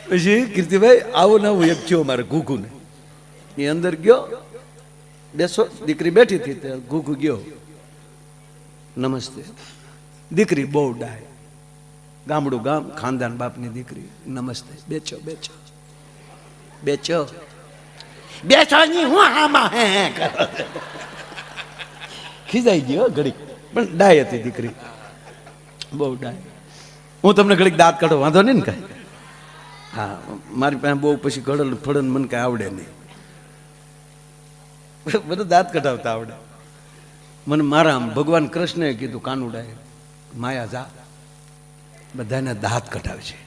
પછી કીર્તિભાઈ આવો નવું એક થયો મારે ઘૂઘુને એ અંદર ગયો બેસો દીકરી બેઠી હતી તે ઘૂઘુ ગયો નમસ્તે દીકરી બહુ ડાય ગામડું ગામ ખાનદાન બાપની દીકરી નમસ્તે બેચો બેચો બેચો બેચો ની હું આમાં હે ખીજાઈ ગયો ઘડીક પણ ડાય હતી દીકરી બહુ ડાય હું તમને ઘડીક દાંત કાઢો વાંધો નહીં ને કાંઈ હા મારી પાસે બહુ પછી ગળલ ફળન મને કાંઈ આવડે નહીં બધું દાંત કઢાવતા આવડે મને મારા ભગવાન કૃષ્ણએ કીધું કાનુડાએ માયા જા બધાને દાંત કઢાવે છે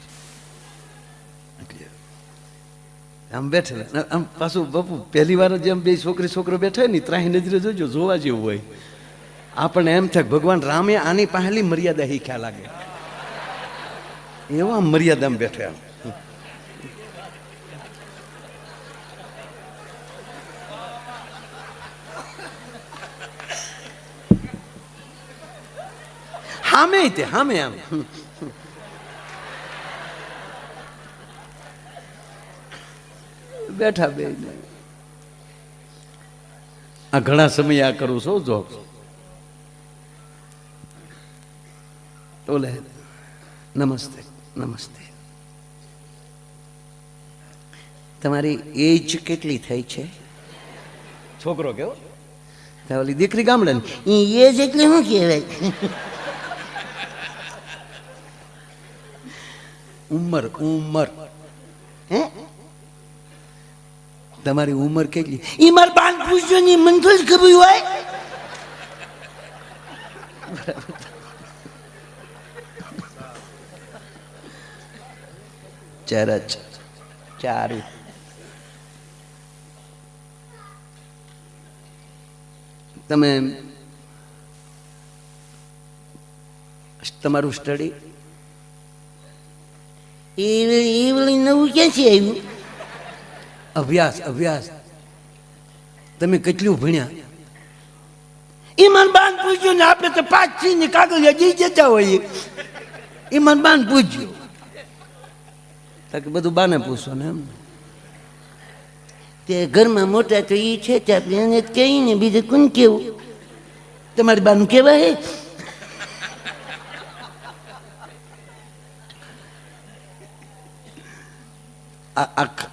આમ બેઠેલા આમ પાછું બાપુ પહેલી વાર જેમ બે છોકરી છોકરો બેઠા ને ત્રાહી નજરે જોજો જોવા જેવું હોય આપણને એમ થાય ભગવાન રામે આની પહેલી મર્યાદા શીખ્યા લાગે એવા મર્યાદામાં બેઠા હામે તે હામે આમ બેઠા બે આ ઘણા સમય આ કરું છું જો ઓલે નમસ્તે નમસ્તે તમારી એજ કેટલી થઈ છે છોકરો કેવો ઓલી દીકરી ગામડાની એજ એટલે શું કહેવાય ઉંમર ઉંમર હે તમારી ઉંમર કેટલી ઈ માર બાન પૂછજો ની મને તો ખબર હોય ચરચ ચારું તમે તમારું સ્ટડી એ નવું ક્યાંથી આવ્યું અભ્યાસ અભ્યાસ તમે કેટલું ભણ્યા ઈમાન બાન પૂછ્યો ને આપણે તો 5 ની કાગળ જઈ જતા હોઈએ ઈમાન બાન પૂછ્યું કે બધું બાને પૂછો ને એમ તે ઘરમાં મોટા તો એ છે તે આપણે એને કહીને બીજું કોણ કેવું તમારી બાનું કહેવાય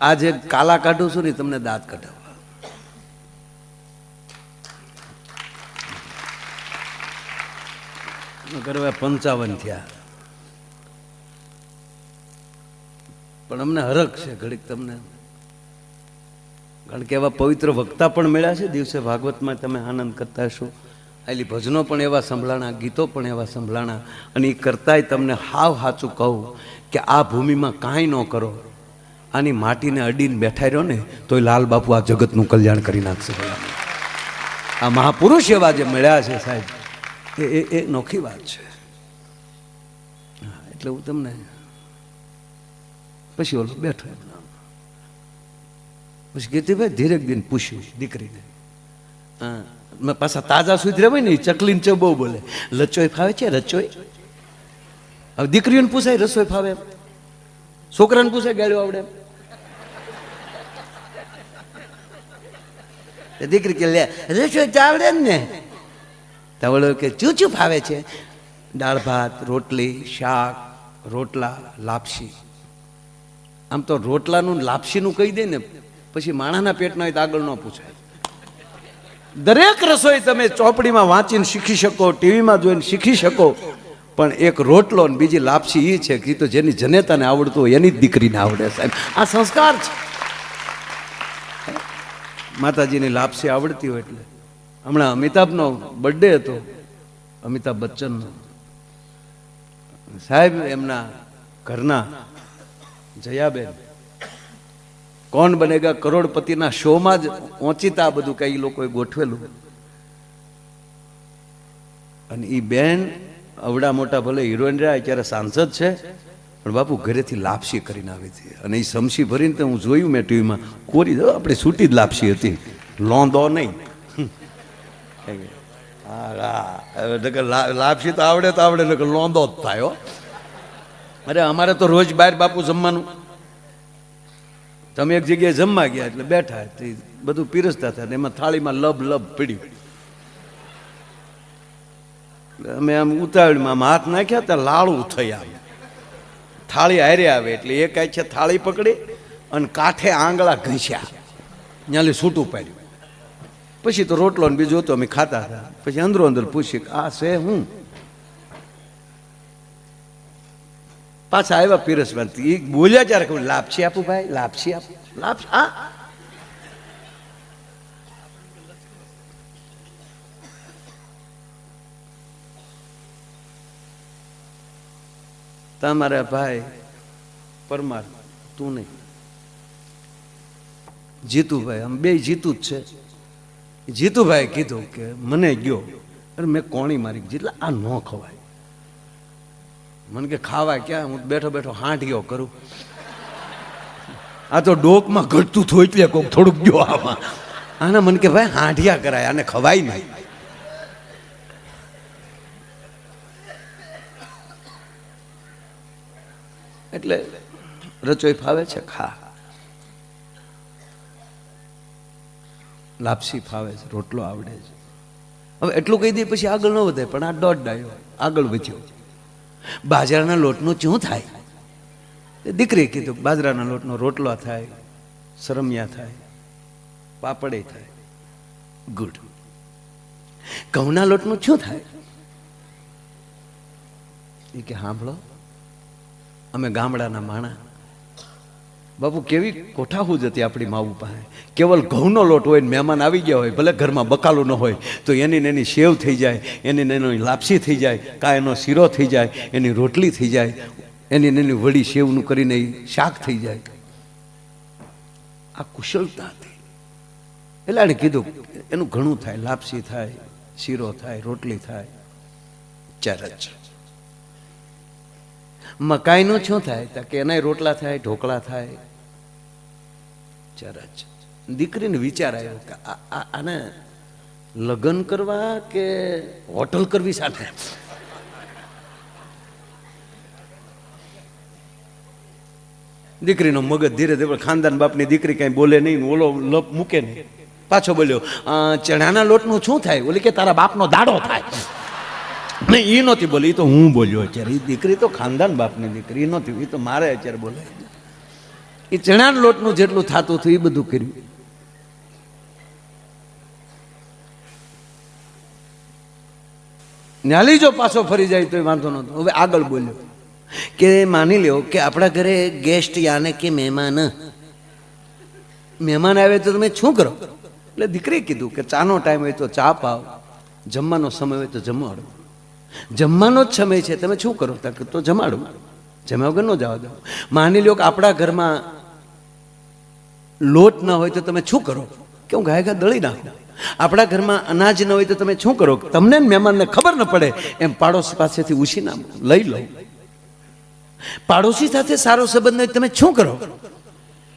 આ જે કાલા કાઢું છું ને તમને દાંત કઢાવવા કરવા 55 થયા પણ અમને હરખ છે ઘડીક તમને કારણ કે એવા પવિત્ર વક્તા પણ મળ્યા છે દિવસે ભાગવતમાં તમે આનંદ કરતા હશો આલી ભજનો પણ એવા સંભળાણા ગીતો પણ એવા સંભળાણા અને એ કરતાંય તમને હાવ સાચું કહું કે આ ભૂમિમાં કાંઈ ન કરો આની માટીને અડીને બેઠા રહ્યો ને તોય લાલ બાપુ આ જગતનું કલ્યાણ કરી નાખશે આ મહાપુરુષ એવા જે મળ્યા છે સાહેબ એ નોખી વાત છે એટલે હું તમને પછી ઓલો બેઠો પછી કીર્તિભાઈ ધીરે દિન પૂછ્યું દીકરીને હા પાછા તાજા સુધરે હોય ને ચકલીને ચો બહુ બોલે લચોય ફાવે છે રચોય હવે દીકરીઓને પૂછાય રસોઈ ફાવે છોકરાને પૂછાય ગાળ્યો આવડે દીકરી કે લે રસોઈ તો આવડે ને તવળો કે ચૂચું ફાવે છે દાળ ભાત રોટલી શાક રોટલા લાપસી આમ તો રોટલાનું લાપસીનું કહી દે ને પછી માણાના પેટના હોય તો આગળ ન પૂછાય દરેક રસોઈ તમે ચોપડીમાં વાંચીને શીખી શકો ટીવીમાં જોઈને શીખી શકો પણ એક રોટલો ને બીજી લાપસી એ છે કે તો જેની જનેતાને આવડતું હોય એની જ દીકરીને આવડે સાહેબ આ સંસ્કાર છે માતાજીની લાપસી આવડતી હોય એટલે હમણાં અમિતાભનો બર્થડે હતો અમિતાભ બચ્ચનનો સાહેબ એમના ઘરના જયાબેન કોણ બનેગા કરોડપતિના શોમાં જ ઓચિતા બધું કઈ લોકોએ ગોઠવેલું અને એ બેન અવડા મોટા ભલે હિરોઈન રહ્યા અત્યારે સાંસદ છે પણ બાપુ ઘરેથી લાપસી કરીને આવી હતી અને એ સમસી ભરીને તો હું જોયું મેં ટીવીમાં કોરી આપણે છૂટી જ લાપસી હતી લોંદો નહીં લાપસી તો આવડે લોંદો જ થાય અરે અમારે તો રોજ બહાર બાપુ જમવાનું તમે એક જગ્યાએ જમવા ગયા એટલે બેઠા, બધું પીરસતા હતા ને એમાં થાળીમાં લબ લબ પડ્યું. અમે આમ ઉતાવળમાં આમ હાથ નાખ્યા ત્યાં લાળું થયા, થાળી હારે આવે એટલે એક છે થાળી પકડી અને કાંઠે આંગળા ઘસ્યા, ત્યાંથી છૂટું પાડ્યું. પછી તો રોટલો ને બીજું હતું, અમે ખાતા હતા. પછી અંદરો અંદર પૂછ્યું આ છે હું? પાછા આવ્યા પીરસવા, એ બોલ્યા ત્યારે કહું લાપસી આપું ભાઈ, લાપસી આપું, લાપસી આ તમારા ભાઈ પરમાર, તું નહીં, જીતુભાઈ, આમ બે જીતું જ છે. જીતુભાઈ કીધું કે મને ગયો, અરે મેં કોણી મારી જેટલા આ ન ખવાય. મને કે ખાવા ક્યાં, હું બેઠો બેઠો હાંઠિયો કરું. આ તો ડોકમાં ઘટતું થયું એટલે કોક થોડુંક ગયો આમાં. આને મને કે ભાઈ હાંઠિયા કરાય, આને ખવાય નહીં. એટલે રચોઈ ફાવે છે, ખા. લાપસી ફાવે છે, રોટલો આવડે છે. હવે એટલું કહી દે પછી આગળ ન વધે, પણ આ દોઢ ડાયો આગળ વધ્યો. બાજરાના લોટનું શું થાય? દીકરીએ કીધું બાજરાના લોટનો રોટલો થાય, સરમિયા થાય, પાપડે થાય. ગુડ. ઘઉંના લોટનું શું થાય? એ કે સાંભળો, અમે ગામડાના માણા, બાપુ કેવી કોઠાહૂજ હતી આપણી માવું પાસે. કેવલ ઘઉંનો લોટ હોય, મહેમાન આવી ગયા હોય, ભલે ઘરમાં બકાલું ન હોય તો એની એની સેવ થઈ જાય, એની એની લાપસી થઈ જાય, કાં એનો શીરો થઈ જાય, એની રોટલી થઈ જાય, એની એની વડી સેવનું કરીને શાક થઈ જાય. આ કુશળતા હતી. એટલે એણે કીધું એનું ઘણું થાય, લાપસી થાય, શીરો થાય, રોટલી થાય. ચરચ. મકાઈનું શું થાય? કે એના રોટલા થાય, ઢોકળા થાય. ચરચ. દીકરીને વિચાર આવ્યો કે આને લગ્ન કરવા કે હોટલ કરવી સાથે. દીકરીનો મગજ ધીરે ધીરે, ખાનદાન બાપની દીકરી કઈ બોલે નહીં, ઓલો લપ મૂકે નહીં. પાછો બોલ્યો ચણાના લોટનું શું થાય? ઓલી કે તારા બાપનો દાડો થાય. નહીં, એ નહોતી બોલી, એ તો હું બોલ્યો અત્યારે. એ દીકરી તો ખાનદાન બાપની દીકરી નહોતી, એ તો મારે અત્યારે બોલે. એ ચણાના લોટનું જેટલું થતું હતું એ બધું કર્યું. ન્યાલી જો પાછો ફરી જાય તો વાંધો નહોતો. હવે આગળ બોલ્યો કે માની લ્યો કે આપણા ઘરે ગેસ્ટ યાને કે મહેમાન આવે તો તમે શું કરો? એટલે દીકરીએ કીધું કે ચાનો ટાઈમ હોય તો ચા પાવ, જમવાનો સમય હોય તો જમાડો. જમવાનો જ સમય છે, તમે શું કરો? તો જમાડો, જમ્યા વગર ન જવા દો. માની લ્યો કે આપણા ઘરમાં લોટ ન હોય તો તમે શું કરો? કે હું ગાય દળી નાખું. આપણા ઘરમાં અનાજ ન હોય તો તમે શું કરો? તમને મહેમાનને ખબર ન પડે એમ પાડોશી પાસેથી ઉછીના લઈ લો. પાડોશી સાથે સારો સંબંધ હોય તમે શું કરો?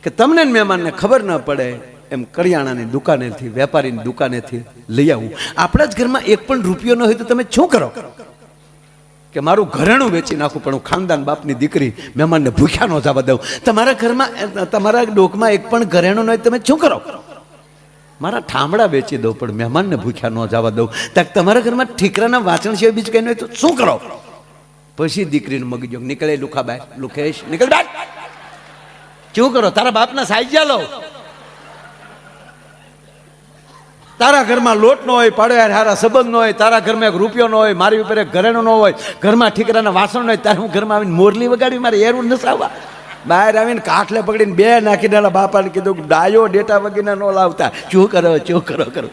કે તમને મહેમાનને ખબર ન પડે એમ કરિયાણાની દુકાનેથી, વેપારીની દુકાનેથી લઈ આવું. આપણા જ ઘરમાં એક પણ રૂપિયો ન હોય તો તમે શું કરો? કે મારું ઘરેણું વેચી નાખું પણ હું ખાનદાન બાપની દીકરી, મહેમાનને ભૂખ્યા ન જવા દઉં. તમારા ઘરમાં, તમારા ડોકમાં એક પણ ઘરેણું ન હોય તમે શું કરો? મારા ઠામડા વેચી દઉં પણ મહેમાનને ભૂખ્યા ન જવા દઉં. તમારા ઘરમાં ઠીકરાના વાંચણ સિવાય બીજું કંઈ ન હોય તો શું કરો? પછી દીકરીને મગજો નીકળે, લુખાબાઈ, લુખેશ નીકળ બાય. શું કરો? તારા બાપના સાઈજા લો. તારા ઘરમાં લોટ ન હોય, પાડે હારા સંબંધ ન હોય, તારા ઘરમાં એક રૂપિયો ન હોય, મારી ઉપર એક ઘરેણું ન હોય, ઘરમાં ઠીકરાના વાસણ ન હોય, ત્યારે હું ઘરમાં આવીને મોરલી વગાડી મારે એરું નસાવવા? બહાર આવીને કાઠલે પકડીને બે નાખીને એના બાપાને કીધું ડાયો ડેટા વગેરે ન લાવતા. શું કરો?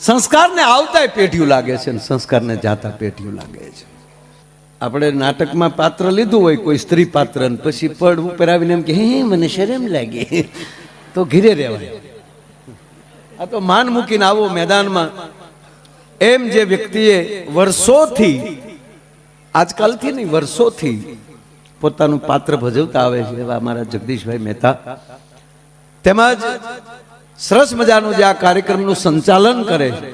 સંસ્કારને આવતા પેઢીયું લાગે છે, સંસ્કારને જાતા પેઢીયું લાગે છે. આપણે નાટકમાં પાત્ર લીધું હોય કોઈ સ્ત્રી પાત્ર, પછી પડ ઉપર આવીને એમ કે હે મને શરમ લાગે, તો ઘીરે રહેવાય. આ તો માન મૂકીને આવો મેદાનમાં. એમ જે વ્યક્તિએ વર્ષોથી, આજકાલથી નહીં વર્ષોથી પોતાનું પાત્ર ભજવતા આવે છે એવા અમારા જગદીશભાઈ મહેતા, તેમજ સરસ મજાનું જે આ કાર્યક્રમનું સંચાલન કરે છે.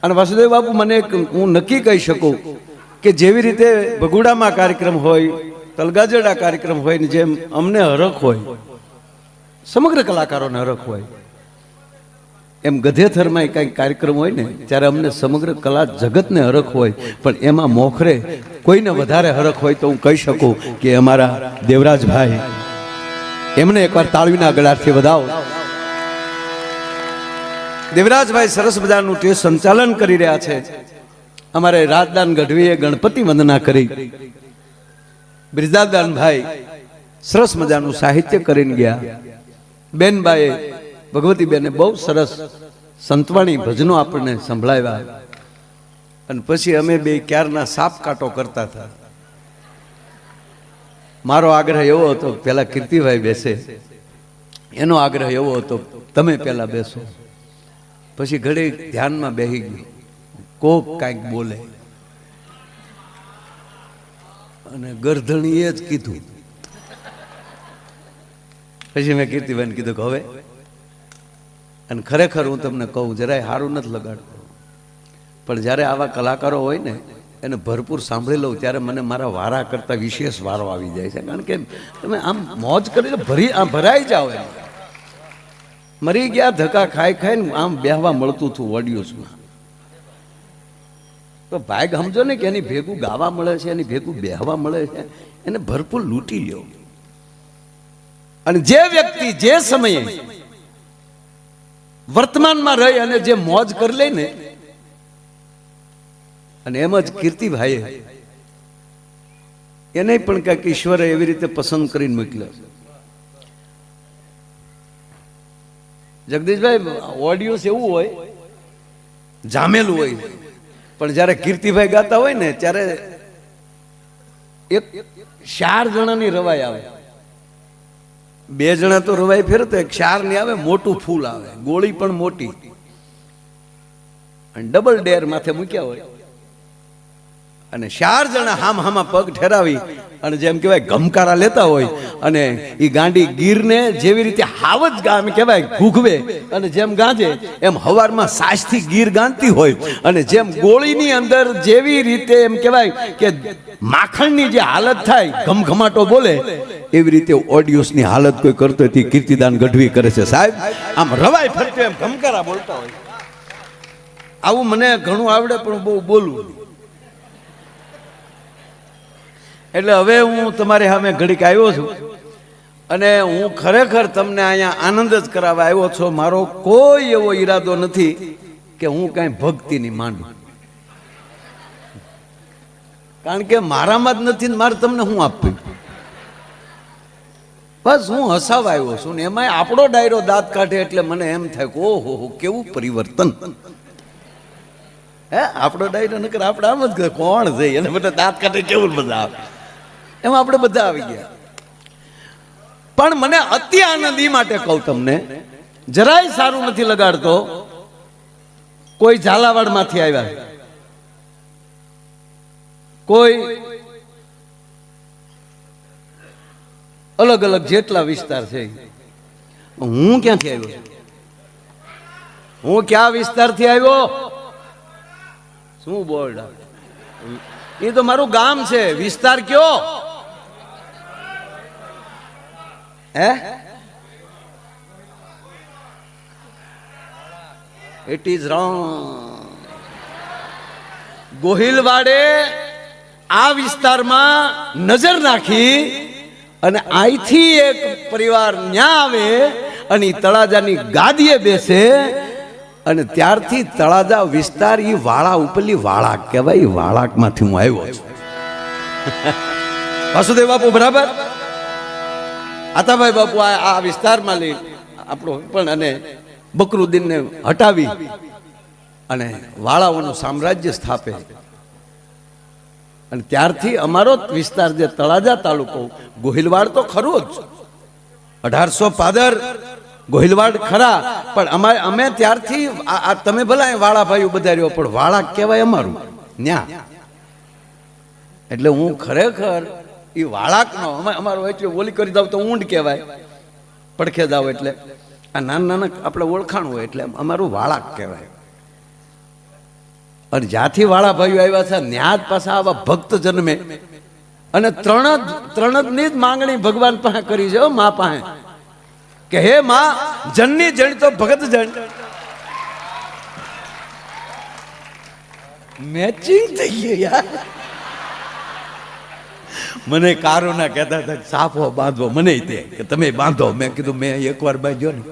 અને વાસુદેવ બાપુ, મને હું નક્કી કહી શકું કે જેવી રીતે ભગુડામાં કાર્યક્રમ હોય, તલગાજડા કાર્યક્રમ હોય ને જેમ અમને હરખ હોય, સમગ્ર કલાકારોને હરખ હોય, એમ ગધેથરમાં કંઈક કાર્યક્રમ હોય ને ત્યારે અમને સમગ્ર કલા જગતને હરખ હોય, પણ એમાં મોખરે કોઈને વધારે હરખ હોય તો હું કહી શકું કે અમારા દેવરાજભાઈ, એમને એકવાર તાળીના ગળાથી વધાવો. દેવરાજભાઈ સરસ મજાનું તે સંચાલન કરી રહ્યા છે. અમારે રાજદાન ગઢવીએ ગણપતિ વંદના કરી, બ્રિજાદાનભાઈ સરસ મજાનું સાહિત્ય કરીને ગયા, બેનબાએ ભગવતી બેને બહુ સરસ સંતવાણી ભજનો આપણને સંભળાવ્યા. અને પછી અમે બે ક્યારના સાપ કાંટો કરતા હતા. મારો આગ્રહ એવો હતો પેલા કીર્તિભાઈ બેસે, એનો આગ્રહ એવો હતો તમે પેલા બેસો. પછી ઘડી ધ્યાનમાં બેહી ગયું, કોક કાંઈક બોલે અને ગરધણીએ જ કીધું. પછી મેં કીર્તિભાઈને કીધું કે હવે, અને ખરેખર હું તમને કહું જરાય સારું નથી લગાડતો, પણ જ્યારે આવા કલાકારો હોય ને એને ભરપૂર સાંભળી લઉં ત્યારે મને મારા વારા કરતા વિશેષ વારો આવી જાય છે. કારણ કે તમે આમ મોજ કરીને ભરાઈ જાઓ. એમ મરી ગયા ધક્કા ખાઈ ખાઈને આમ બેહવા મળતું હતું ઓડિયોઝમાં. તો ભાગ સમજો ને કે એની ભેગું ગાવા મળે છે, એની ભેગું બેહવા મળે છે, એને ભરપૂર લૂંટી લ્યો. અને જે વ્યક્તિ જે સમયે વર્તમાનમાં રહી અને જે મોજ કરી લે ને, અને એમ જ કીર્તિભાઈએ એને પણ કંઈક ઈશ્વરે એવી રીતે પસંદ કરીને મોકલ્યો. જગદીશભાઈ ઓડિયો એવું હોય જામેલું હોય, પણ જ્યારે કીર્તિભાઈ ગાતા હોય ને ત્યારે એક 4 જણાની રવાઈ આવે. 2 જણા તો રવાઈ ફેરતો, એક 4 ની આવે, મોટું ફૂલ આવે, ગોળી પણ મોટી, અને ડબલ ડેર માથે મૂક્યા હોય, અને 4 જણા હામાં પગ ઠેરાવી અને જેમ કહેવાય ગમકારા લેતા હોય, અને એ ગાંડી ગીરને જેવી રીતે હાવજ ગામ કહેવાય ઘૂઘવે અને જેમ ગાંજે એમ હવારમાં સાજથી ગીર ગાંધતી હોય, અને જેમ ગોળીની અંદર જેવી રીતે એમ કહેવાય કે માખણની જે હાલત થાય ઘમઘમાટો બોલે, એવી રીતે ઓડિયોસની હાલત કોઈ કરતો હતી. કીર્તિદાન ગઢવી કરે છે સાહેબ, આમ રવાય ફરતો એમ ઘમકારા બોલતા હોય. આવું મને ઘણું આવડે પણ બહુ બોલવું. એટલે હવે હું તમારી સામે ઘડીક આવ્યો છું, અને હું ખરેખર તમને અહીંયા આનંદ જ કરાવવા આવ્યો છું. મારો કોઈ એવો ઈરાદો નથી કે હું કાંઈ ભક્તિની માંડું, કારણ કે મારામાં જ નથી ને મારે તમને હું આપવું. બસ હું હસાવા આવ્યો છું, ને એમાં આપણો ડાયરો દાંત કાઢે એટલે મને એમ થાય કે ઓહો કેવું પરિવર્તન. હે આપણો ડાયરો નકર આપણે આમ જ કોણ છે એને બધા દાંત કાઢે કેવું બધા આવે, એમાં આપણે બધા આવી ગયા. પણ મને અતિ આનંદ એ માટે કહું તમને, જરાય સારું નથી લગાડતો. કોઈ ઝાલાવાડ માંથી આવ્યા, કોઈ અલગ અલગ જેટલા વિસ્તાર છે. હું ક્યાંથી આવ્યો? હું ક્યાં વિસ્તારથી આવ્યો? શું બોર્ડ? એ તો મારું ગામ છે. વિસ્તાર કયો? હે? It is wrong. ગોહિલવાડે આ વિસ્તારમાં નજર નાખી અને અહીંથી એક પરિવાર ન્યા આવે અને તળાજાની ગાદીએ બેસે, અને ત્યારથી તળાજા વિસ્તાર ઈ વાળા ઉપરલી વાળા કહેવાય. વાળાકમાંથી હું આવ્યો છું. વાસુદેવ બાપુ બરાબર, આતાભાઈ બાપુ આ વિસ્તારમાં લઈ આપણો પણ અને બકરુદ્દીનને હટાવી અને વાળાઓનું સામ્રાજ્ય સ્થાપે. અને ત્યારથી અમારો વિસ્તાર જે તળાજા તાલુકો, ગોહિલવાડ તો ખરો જ, 1800 પાદર ગોહિલવાડ ખરા, પણ અમે ત્યારથી તમે ભલા વાળા ભાઈઓ બધા રહ્યો, પણ વાળા કહેવાય અમારું ન્યા. એટલે હું ખરેખર એ વાળાકનો અમારો એટલે ઓલી કરી દઉં તો ઊંડ કહેવાય, પડખે જાવ એટલે આ નાના નાના આપણે ઓળખાણ હોય એટલે અમારું વાળાક કહેવાય. અને જ્યાંથી વાળા ભાઈઓ આવ્યા છે ન્યા જ પાછા આવા ભક્ત જન્મે અને ત્રણ જ માંગણી ભગવાન પાસે કરી છે મા પાસે કે હે માં જનની જણ તો ભગત જણ. મેચિંગ થઈ ગયું યાર. મને કારોના કહેતા હતા સાફો બાંધવો, મને તે કે તમે બાંધો. મેં કીધું મેં એકવાર બાંધ્યો ને,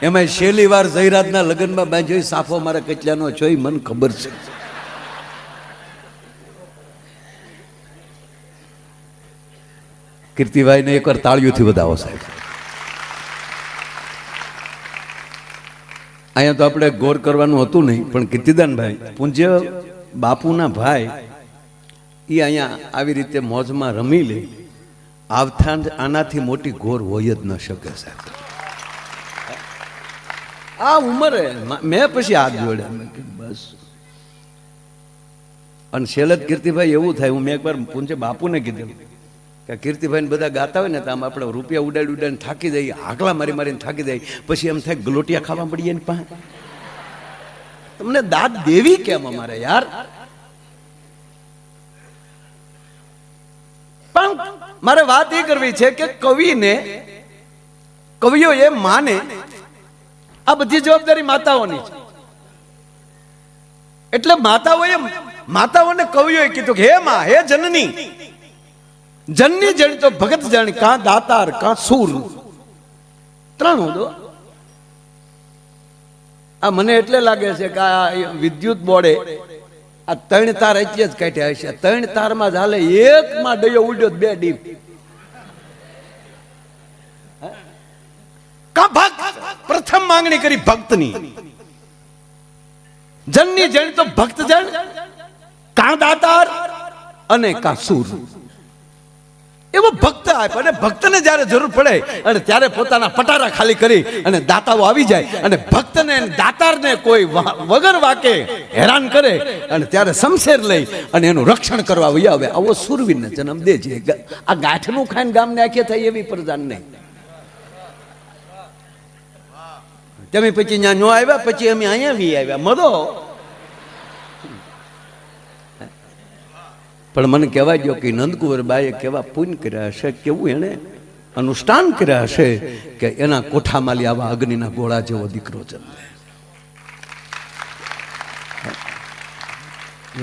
એમાં છેલ્લી વાર જયરાજના લગ્નમાં બાંધ્યો સાફો મારા કેટલાનો જોઈ મને ખબર છે. કીર્તિભાઈને એકવાર તાળીઓથી વધાવો સાહેબ. અહીંયા તો આપણે ગોર કરવાનું હતું નહીં, પણ કીર્તિદાનભાઈ પૂજ્ય બાપુના ભાઈ એ અહીંયા આવી રીતે મોજમાં રમી લે, આવથાણ આનાથી મોટી ગોર હોય જ ન શકે સાહેબ. આ ઉંમરે મેં પછી હાથ જોડ્યા બસ. અને છેલ્લે કીર્તિભાઈ એવું થાય, હું મેં એકવાર પૂજ્ય બાપુને કીધું કે કીર્તિભાઈ બધા ગાતા હોય ને તો આમ આપણે રૂપિયા ઉડાડીને થાકી જઈએ, આકલા મારીને થાકી જાય, પછી એમ થાય ગલોટિયા ખાવા પડીએ એની પાસે. તમને દાદ દેવી કેમ અમારે યાર? પણ મારે વાત એ કરવી છે કે કવિઓ એ માને આ બધી જવાબદારી માતાઓની છે. એટલે માતાઓને કવિઓએ કીધું કે હે માં, હે જનની, જનની જણ તો ભગત જણ, કાં દાતાર કાં સૂર. ત્રણ દો. આ મને એટલે લાગે છે કે આ વિદ્યુત બોર્ડે આ 3 તાર એટલે જ કાઢ્યા હશે. 3 તારમાં જ હાલે, એકમાં ડયો ઉડ્યો 2 ડીપ. કા ભક્ત પ્રથમ માંગણી કરી ભક્તની. જનની જણ તો ભક્ત જણ, કાં દાતાર અને કાં સૂર. એવો ભક્ત આપ્યો. અને ભક્તને જ્યારે જરૂર પડે અને ત્યારે પોતાના પટારા ખાલી કરી અને દાતાઓ આવી જાય અને ભક્તને દાતારને કોઈ વગર વાકે હેરાન કરે અને ત્યારે શમશેર લઈ અને એનું રક્ષણ કરવા વહી આવે. આવો સુરવીરને જન્મ દેજે. આ ગાંઠનું ખાઈને ગામને આખે થાય એવી પ્રજાન નહીં. તમે પછી ત્યાં નો આવ્યા, પછી અમે અહીંયા વી આવ્યા મદો. પણ મને કહેવાય ગયો કે નંદકુંવરબાઈએ કેવા પુણ્ય કર્યા હશે, કેવું એને અનુષ્ઠાન કર્યા હશે કે એના કોઠામાં આવા અગ્નિના ગોળા જેવો દીકરો જન્મે.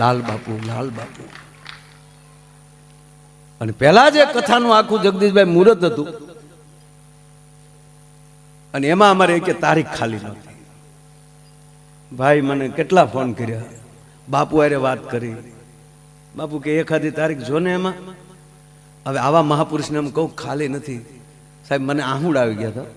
લાલ બાપુ. અને પહેલા જે કથાનું આખું જગદીશભાઈ મુહૂર્ત હતું અને એમાં અમારે એક તારીખ ખાલી નહોતી. ભાઈ મને કેટલા ફોન કર્યા, બાપુ આરે વાત કરી. બાપુ કે એખાદી તારીખ જો ને એમાં. હવે આવા મહાપુરુષને એમ કહું ખાલી નથી સાહેબ. મને આહુડ આવી ગયા હતા.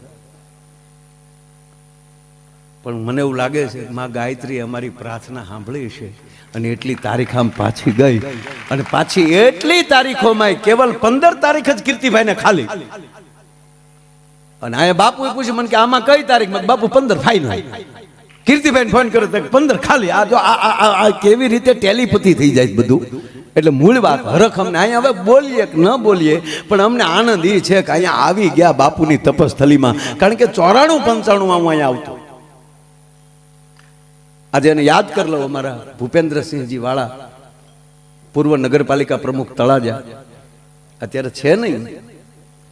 પણ મને એવું લાગે છે માં ગાયત્રી અમારી પ્રાર્થના સાંભળી છે અને એટલી તારીખ આમ પાછી ગઈ. અને પાછી એટલી તારીખોમાં કેવલ 15 તારીખ જ કીર્તિભાઈને ખાલી. અને અહીંયા બાપુએ પૂછ્યું મને કે આમાં કઈ તારીખ? બાપુ 15 ફાઈનલ. કીર્તિભાઈ ફોન કર્યો તો 15 ખાલી. આ જો આ કેવી રીતે ટેલિપથી થઈ જાય બધું. એટલે મૂળ વાત હરખ અમને અહીંયા હવે બોલીએ કે ન બોલીએ પણ અમને આનંદ એ છે કે અહીંયા આવી ગયા બાપુની તપસ્થલીમાં. કારણ કે 94-95 હું અહીંયા આવતો. આજે એને યાદ કરી લો. અમારા ભૂપેન્દ્રસિંહજી વાળા, પૂર્વ નગરપાલિકા પ્રમુખ તળાજા, અત્યારે છે નહીં.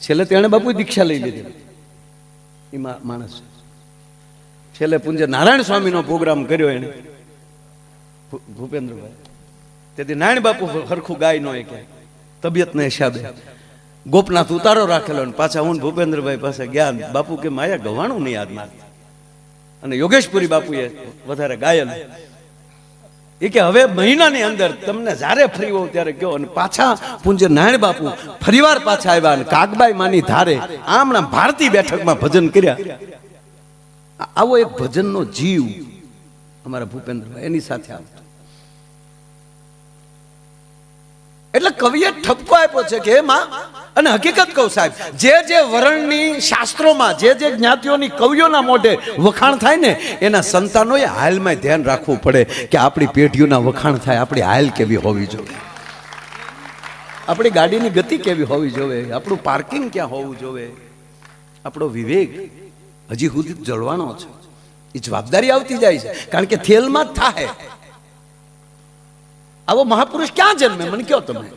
છેલ્લે તેણે બાપુ દીક્ષા લઈ લીધી. એમાં માણસ છેલ્લે પૂજ્ય નારાયણ સ્વામીનો પ્રોગ્રામ કર્યો એને ભૂપેન્દ્રભાઈ. તેથી નારાયણ બાપુ હરખું ગાય નો કે તબિયતના હિસાબે ગોપનાથ ઉતારો રાખેલો. અને પાછા હું ભૂપેન્દ્રભાઈ પાસે ગયા. બાપુ કે માયા ગવાણું નહીં યાદ માર. અને યોગેશપુરી બાપુએ વધારે ગાયન એ કે હવે મહિનાની અંદર તમને જ્યારે ફ્રી હોવ ત્યારે કહો. અને પાછા પૂજ્ય નારાયણ બાપુ ફરીવાર પાછા આવ્યા અને કાગબાઈ માની ધારે આમણા ભારતી બેઠકમાં ભજન કર્યા. આવો એક ભજનનો જીવ અમારા ભૂપેન્દ્રભાઈ એની સાથે આવતો. એટલે કવિએ ઠપકો આપ્યો છે કે એમાં. અને હકીકત કહું સાહેબ, જે વર્ણની શાસ્ત્રોમાં જે જ્ઞાતિઓની કવિઓના મોઢે વખાણ થાય ને એના સંતાનોએ હાલમાં ધ્યાન રાખવું પડે કે આપણી પેઢીઓના વખાણ થાય. આપણી હાલ કેવી હોવી જોઈએ, આપણી ગાડીની ગતિ કેવી હોવી જોઈએ, આપણું પાર્કિંગ ક્યાં હોવું જોઈએ, આપણો વિવેક હજી સુધી જળવાનો છે. એ જવાબદારી આવતી જાય છે. કારણ કે થેલમાં જ થાય. આવો મહાપુરુષ ક્યાં જન્મે મને કહો તમે?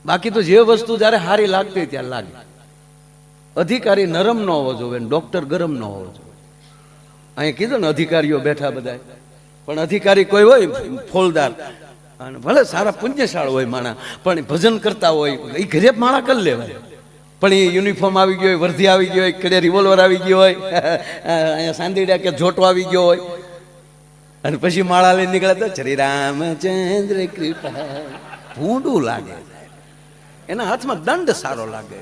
બાકી તો જે વસ્તુ જ્યારે હારી લાગતી ત્યારે લાગે. અધિકારી નરમ ન હોવો જોઈએ, ડોક્ટર ગરમ ન હોવો જોઈએ. અહીંયા કીધું ને અધિકારીઓ બેઠા બધા, પણ અધિકારી કોઈ હોય ફોલદાર અને ભલે સારા પુણ્યશાળ હોય માણા, પણ ભજન કરતા હોય એ ઘરે માણા કરી લેવાય. પણ એ યુનિફોર્મ આવી ગયો હોય, વર્ધી આવી ગયો હોય, કડે રિવોલ્વર આવી ગયો હોય, અહીંયા સાંદીડા કે જોટો આવી ગયો હોય, અને પછી માળા લઈને નીકળે તો શ્રી રામચંદ્ર કૃપા, ભૂંડું લાગે. એના હાથમાં દંડ સારો લાગે.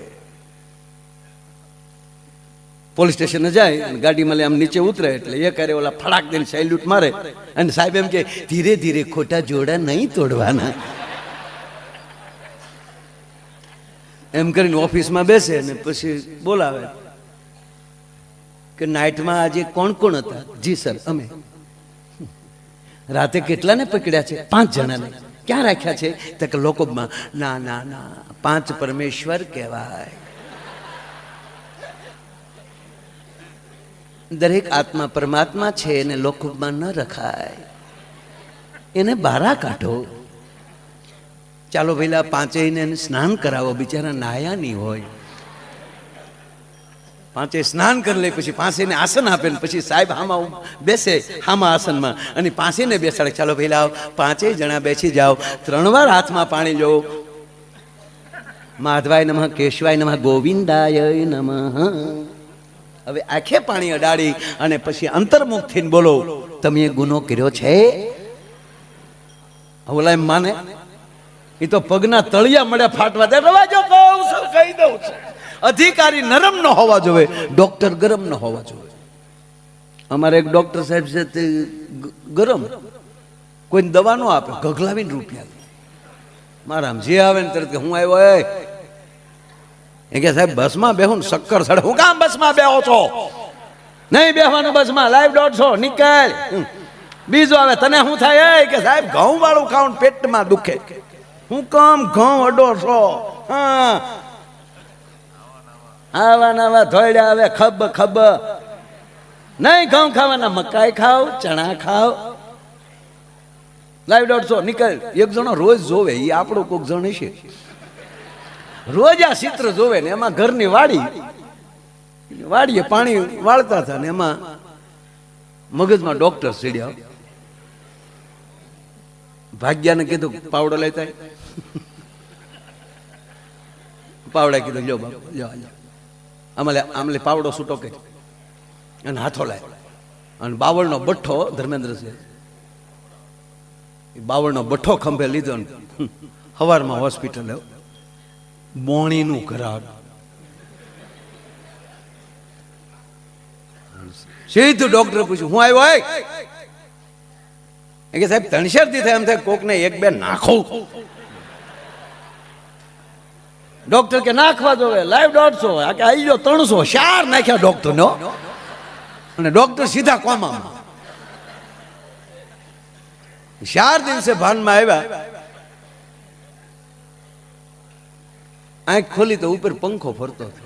પોલીસ સ્ટેશન જાય અને ગાડીમાં આમ નીચે ઉતરે એટલે એ કરે ઓલા ફડાક દઈને સેલ્યુટ મારે અને સાહેબ એમ કે ધીરે ધીરે ખોટા જોડા નહીં તોડવાના. એમ કરીને ઓફિસમાં બેસે ને પછી બોલાવે કે નાઇટમાં આજે કોણ કોણ હતા? જી સર અમે. રાતે કેટલાને પકડ્યા છે? 5 જણાને. ક્યાં રાખ્યા છે? તો કે લોકોમાં. ના ના ના, 5 પરમેશ્વર કહેવાય. દરેક આત્મા પરમાત્મા છે, એને લોકમાં ન રખાય, એને બહાર કાઢો. ચાલો પેલા 5 સ્નાન કરાવો, બિચારા નાયા નહીં હોય. 5 સ્નાન કરી લે, પછી 5 આસન આપે ને પછી સાહેબ હામાં બેસે, હામાં આસનમાં, અને 5 બેસાડે. ચાલો પેલા 5 જણા બેસી જાઓ, 3 વાર હાથમાં પાણી લો. માધવાય નમઃ, કેશવાય નમઃ, ગોવિંદાય નમઃ. હવે આંખે પાણી અડાડી અને પછી અંતર્મુખ થઈને બોલો, તમે ગુનો કર્યો છે? ઓલા એમ માને? એ તો પગના તળિયા મળે ફાટવા દે. રવાજો કહું છું, કહી દઉં છું. અધિકારી નરમ ન હોવા જોઈએ, ડોક્ટર ગરમ ન હોવા જોઈએ. અમારે એક ડોક્ટર સાહેબ છે તે ગરમ, કોઈ દવા ન આપે, ગગલાવીને રૂપિયા મારા જે આવે ને તરત હું આવ્યો. એ કે સાહેબ બસમાં બેહું ને શક્કર સડે. હું કામ બસમાં બેહો છો? નહીં બેહવાનું બસમાં, લાઈવ 150 નીકળ. બીજો આવે, તને શું થાય? કે સાહેબ ઘઉં વાળું ખાઉં પેટમાં દુખે. હું કામ ઘઉં 150? હા, આવા નવા ધોળ્યા આવે, ખબ ખબ. નહીં ઘઉં ખાવાના, મકાઈ ખાવ, ચણા ખાવ. લાઈવ 150 નીકળ. એક જણો રોજ જોવે, એ આપણું કોક જણ છે, રોજ આ ચિત્ર જોવે ને. એમાં ઘરની વાડીએ પાણી વાળતા હતા ને એમાં મગજમાં ડોક્ટર સીડ્યા. ભાગ્યાને કીધું પાવડો લેતા. પાવડા કીધું લ્યો બાપુ, લ્યો આમલે પાવડો છૂટો કરી અને હાથો લાય. અને બાવળનો બઠ્ઠો, ધર્મેન્દ્ર છે, બાવળનો બઠ્ઠો ખંભે લીધો ને સવારમાં હોસ્પિટલ બોણીનું કરાર. સીધું ડોક્ટર પૂછ્યું, હું આવ્યો? એ કે સાહેબ 3 શેરથી થાય, એમ થાય કોકને 1-2 નાખો. ડોક્ટર કે નાખવા દો. લાઈવ 150 આ કે આવી ગયો 300. 4 નાખ્યા ડોક્ટર નો, અને ડોક્ટર સીધા કોમામાં. 4 દિવસે ભાનમાં આવ્યા. આંખ ખોલી તો ઉપર પંખો ફરતો હતો,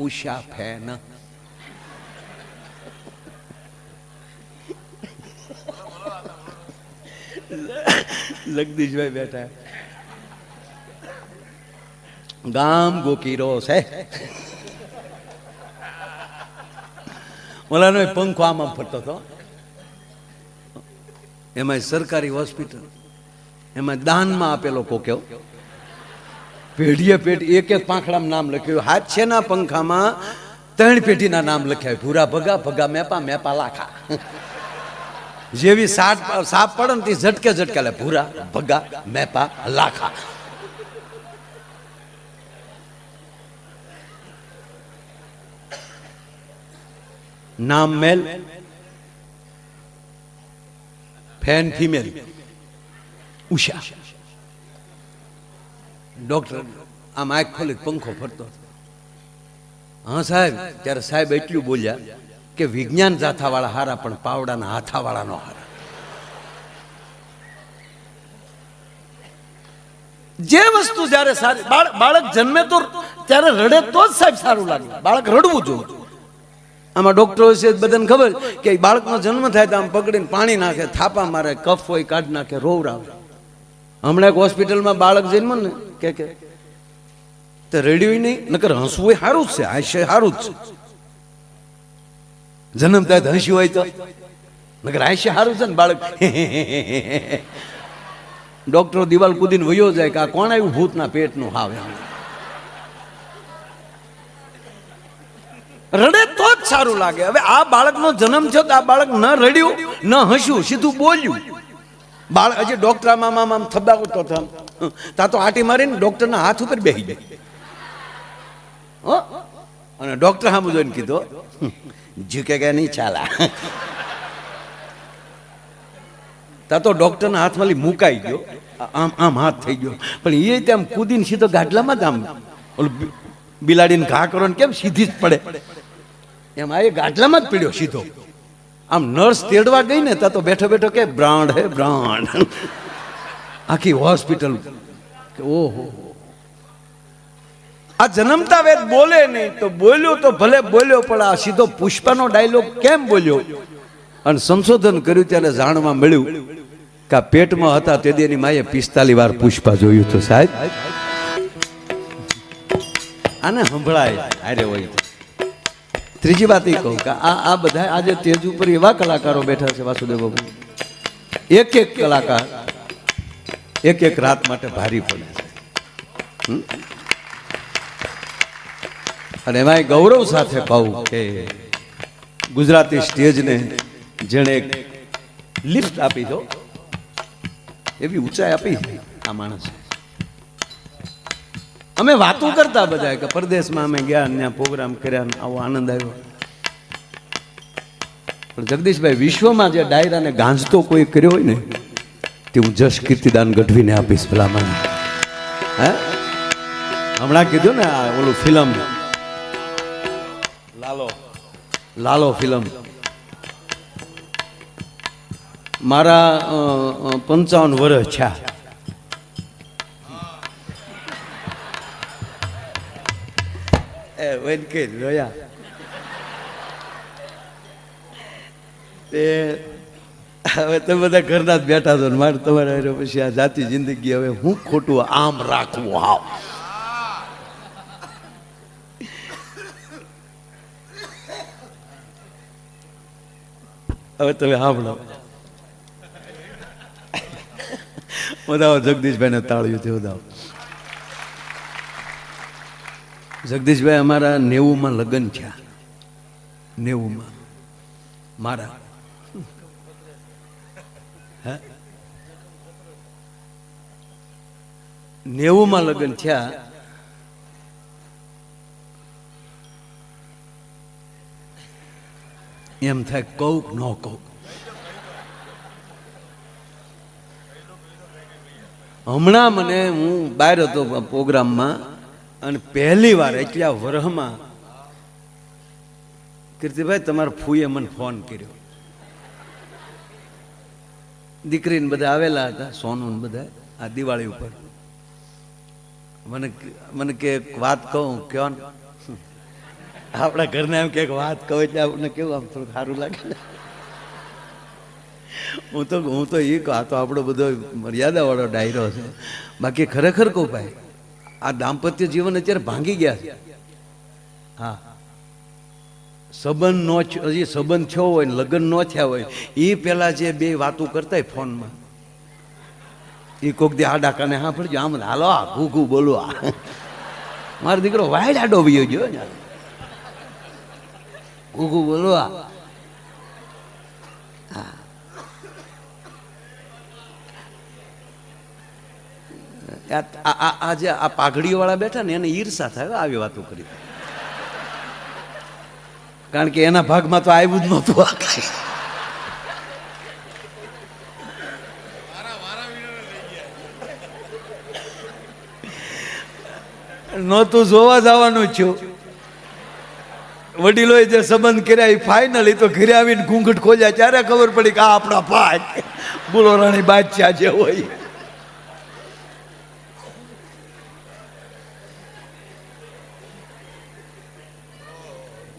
ઉષા ફેન. જગદીશભાઈ બેઠા, ગામ ગોકીરો છે. ઓલાનો પંખો આમ ફરતો હતો. એમાં સરકારી હોસ્પિટલ, એમાં દાનમાં આપેલો કોક્યો. પેઢીએ પેઢી 1-1 પાંખડામાં નામ લખ્યું. હાથ છે ના પંખામાં 3 પેઢીના નામ લખ્યા. ભૂરા ભગા, ભગા મેપા, મેપા લાખા. જેવી સાપ પડે ને તે ઝટકે ઝટકે લે. ભૂરા ભગા મેપા લાખા. નામ મેલ, ફેન ફિમેલ, ઉષા. ડોક્ટર આમ આંખ ખોલી પંખો ફરતો. હા સાહેબ. ત્યારે સાહેબ એટલું બોલ્યા કે વિજ્ઞાન જાથાવાળા હારા, પણ પાવડાના હાથાવાળા નો હારા. જે વસ્તુ જયારે સારી, બાળક જન્મે તો ત્યારે રડે તો જ સાહેબ સારું લાગે. બાળક રડવું જોઈએ. આમાં ડોક્ટરો છે બધાને ખબર કે બાળકનો જન્મ થાય તો આમ પકડીને પાણી નાખે, થાપા મારે, કફ હોય કાઢી નાખે, રોવરાવે. હમણાં એક હોસ્પિટલમાં બાળક જન્મ ને કે તો રેડિયો નહીં, નકર હસવું હોય સારું જ છે, હાસ્ય સારું જ છે. જન્મ થાય તો હસ્યું હોય તો નકર હાસ્ય સારું છે ને બાળક. ડોક્ટરો દિવાલ કૂદીને વયો જાય કે આ કોણ આવ્યું ભૂતના પેટનું હાવ. રડે તો જ સારું લાગે. હવે આ બાળકનો જન્મ થયો તો આ બાળક ન રડ્યું ન હસ્યું, સીધું બોલ્યું. બાળક હજી ડોક્ટર આમ થબાકું તો તા તો આટી મારીને ડોક્ટરના હાથ ઉપર બેસી જાય. અને ડોક્ટર સામું જોઈને કીધું ઝૂકે કે નહીં ચાલા. તા તો ડોક્ટરના હાથમાં મુકાઈ ગયો, આમ આમ હાથ થઈ ગયો. પણ એ તેમ કૂદીને સીધો ગાડલામાં જ આમ ઓલું બિલાડીને ઘા કરો ને કેમ સીધી જ પડે એમ આ એ ગાડલામાં જ પીડ્યો સીધો. આમ નર્સ તેડવા ગઈ ને તા તો બેઠો બેઠો કે બ્રાન્ડ હે બ્રાન્ડ. આખી હોસ્પિટલ કે ઓહો. આ જન્મતા વેદ બોલે નહીં તો બોલ્યો તો ભલે બોલ્યો, પણ આ સીધો પુષ્પાનો ડાયલોગ કેમ બોલ્યો? અને સંશોધન કર્યું ત્યારે જાણવા મળ્યું કે આ પેટમાં હતા તે એની માએ 45 વાર પુષ્પા જોયું હતું. સાહેબ આને સંભળાય અરે હોય. ત્રીજી વાત એ કહું કે આ બધા આજે તેજ ઉપર એવા કલાકારો બેઠા છે વાસુદેવ બાબુ, એક એક કલાકાર એક એક રાત માટે ભારી પડે છે. અને એમાં ગૌરવ સાથે કહું કે ગુજરાતી સ્ટેજને જેણે લિફ્ટ આપી દો એવી ઊંચાઈ આપી આ માણસ. અમે વાતો કરતા બધા કે પરદેશમાં અમે ગયા, ત્યાં પ્રોગ્રામ કર્યા, આવો આનંદ આવ્યો. પણ જગદીશભાઈ, વિશ્વમાં જે ડાયરાને ગાંજતો કોઈ કર્યો હોય ને તે હું જશ કીર્તિદાન ગઢવીને આપીશ. ભલામણ હે હમણાં કીધું ને આ ઓલું ફિલ્મ લાલો ફિલ્મ મારા 55 વર્ષ થયા. હવે તમે બધા ઘરના જ બેઠા છો, મારે તમારે પછી આ જાતિ જિંદગી હવે હું ખોટું આમ રાખવું. હાવ હવે તમે સાંભળો. વધાવો જગદીશભાઈને તાળ્યું થયું. વધાવો જગદીશભાઈ, અમારા 90માં લગ્ન થયા. 90માં મારા 90માં લગ્ન થયા. એમ થાય કહું ન કહું. હમણાં મને હું બહાર હતો પ્રોગ્રામમાં અને પહેલી વાર એટલા વર્ષમાં કીર્તિભાઈ તમારા ફૂઈએ મને ફોન કર્યો. દીકરીને બધા આવેલા હતા, સોનું બધા આ દિવાળી ઉપર. મને કે વાત કહું કયો ને આપણા ઘરને એમ કે વાત કહું એટલે આપણને કેવું આમ થોડું સારું લાગે. હું તો એ કહું આ તો આપણો બધો મર્યાદાવાળો ડાયરો છે. બાકી ખરેખર કહું ભાઈ, આ દાંપત્ય જીવન અત્યારે ભાંગી ગયા છે. હા, સંબંધ નો હજી સંબંધ થયો હોય ને લગ્ન ન થયા હોય એ પેલા જે બે વાતો કરતા હોય ફોનમાં, એ કોક દે આડા કાને હા પડજો આમ હાલો આ ઘૂઘું બોલો. આ મારો દીકરો વાયડ આડો વયો ગયો ને ઘૂઘું બોલો. આજે આ પાઘડીઓ વાળા બેઠા ને એને ઈર્ષા થાય આવી વાતો કરી, કારણ કે એના ભાગમાં તો આવ્યું જ નહોતું. નહોતું જોવા જવાનું છું. વડીલોએ જે સંબંધ કર્યા એ ફાઇનલી તો ઘરે આવીને ઘૂંઘટ ખોલ્યા ત્યારે ખબર પડી કે આ આપણા ભાઈ બોલો રાણી બાદશાહ જે હોય.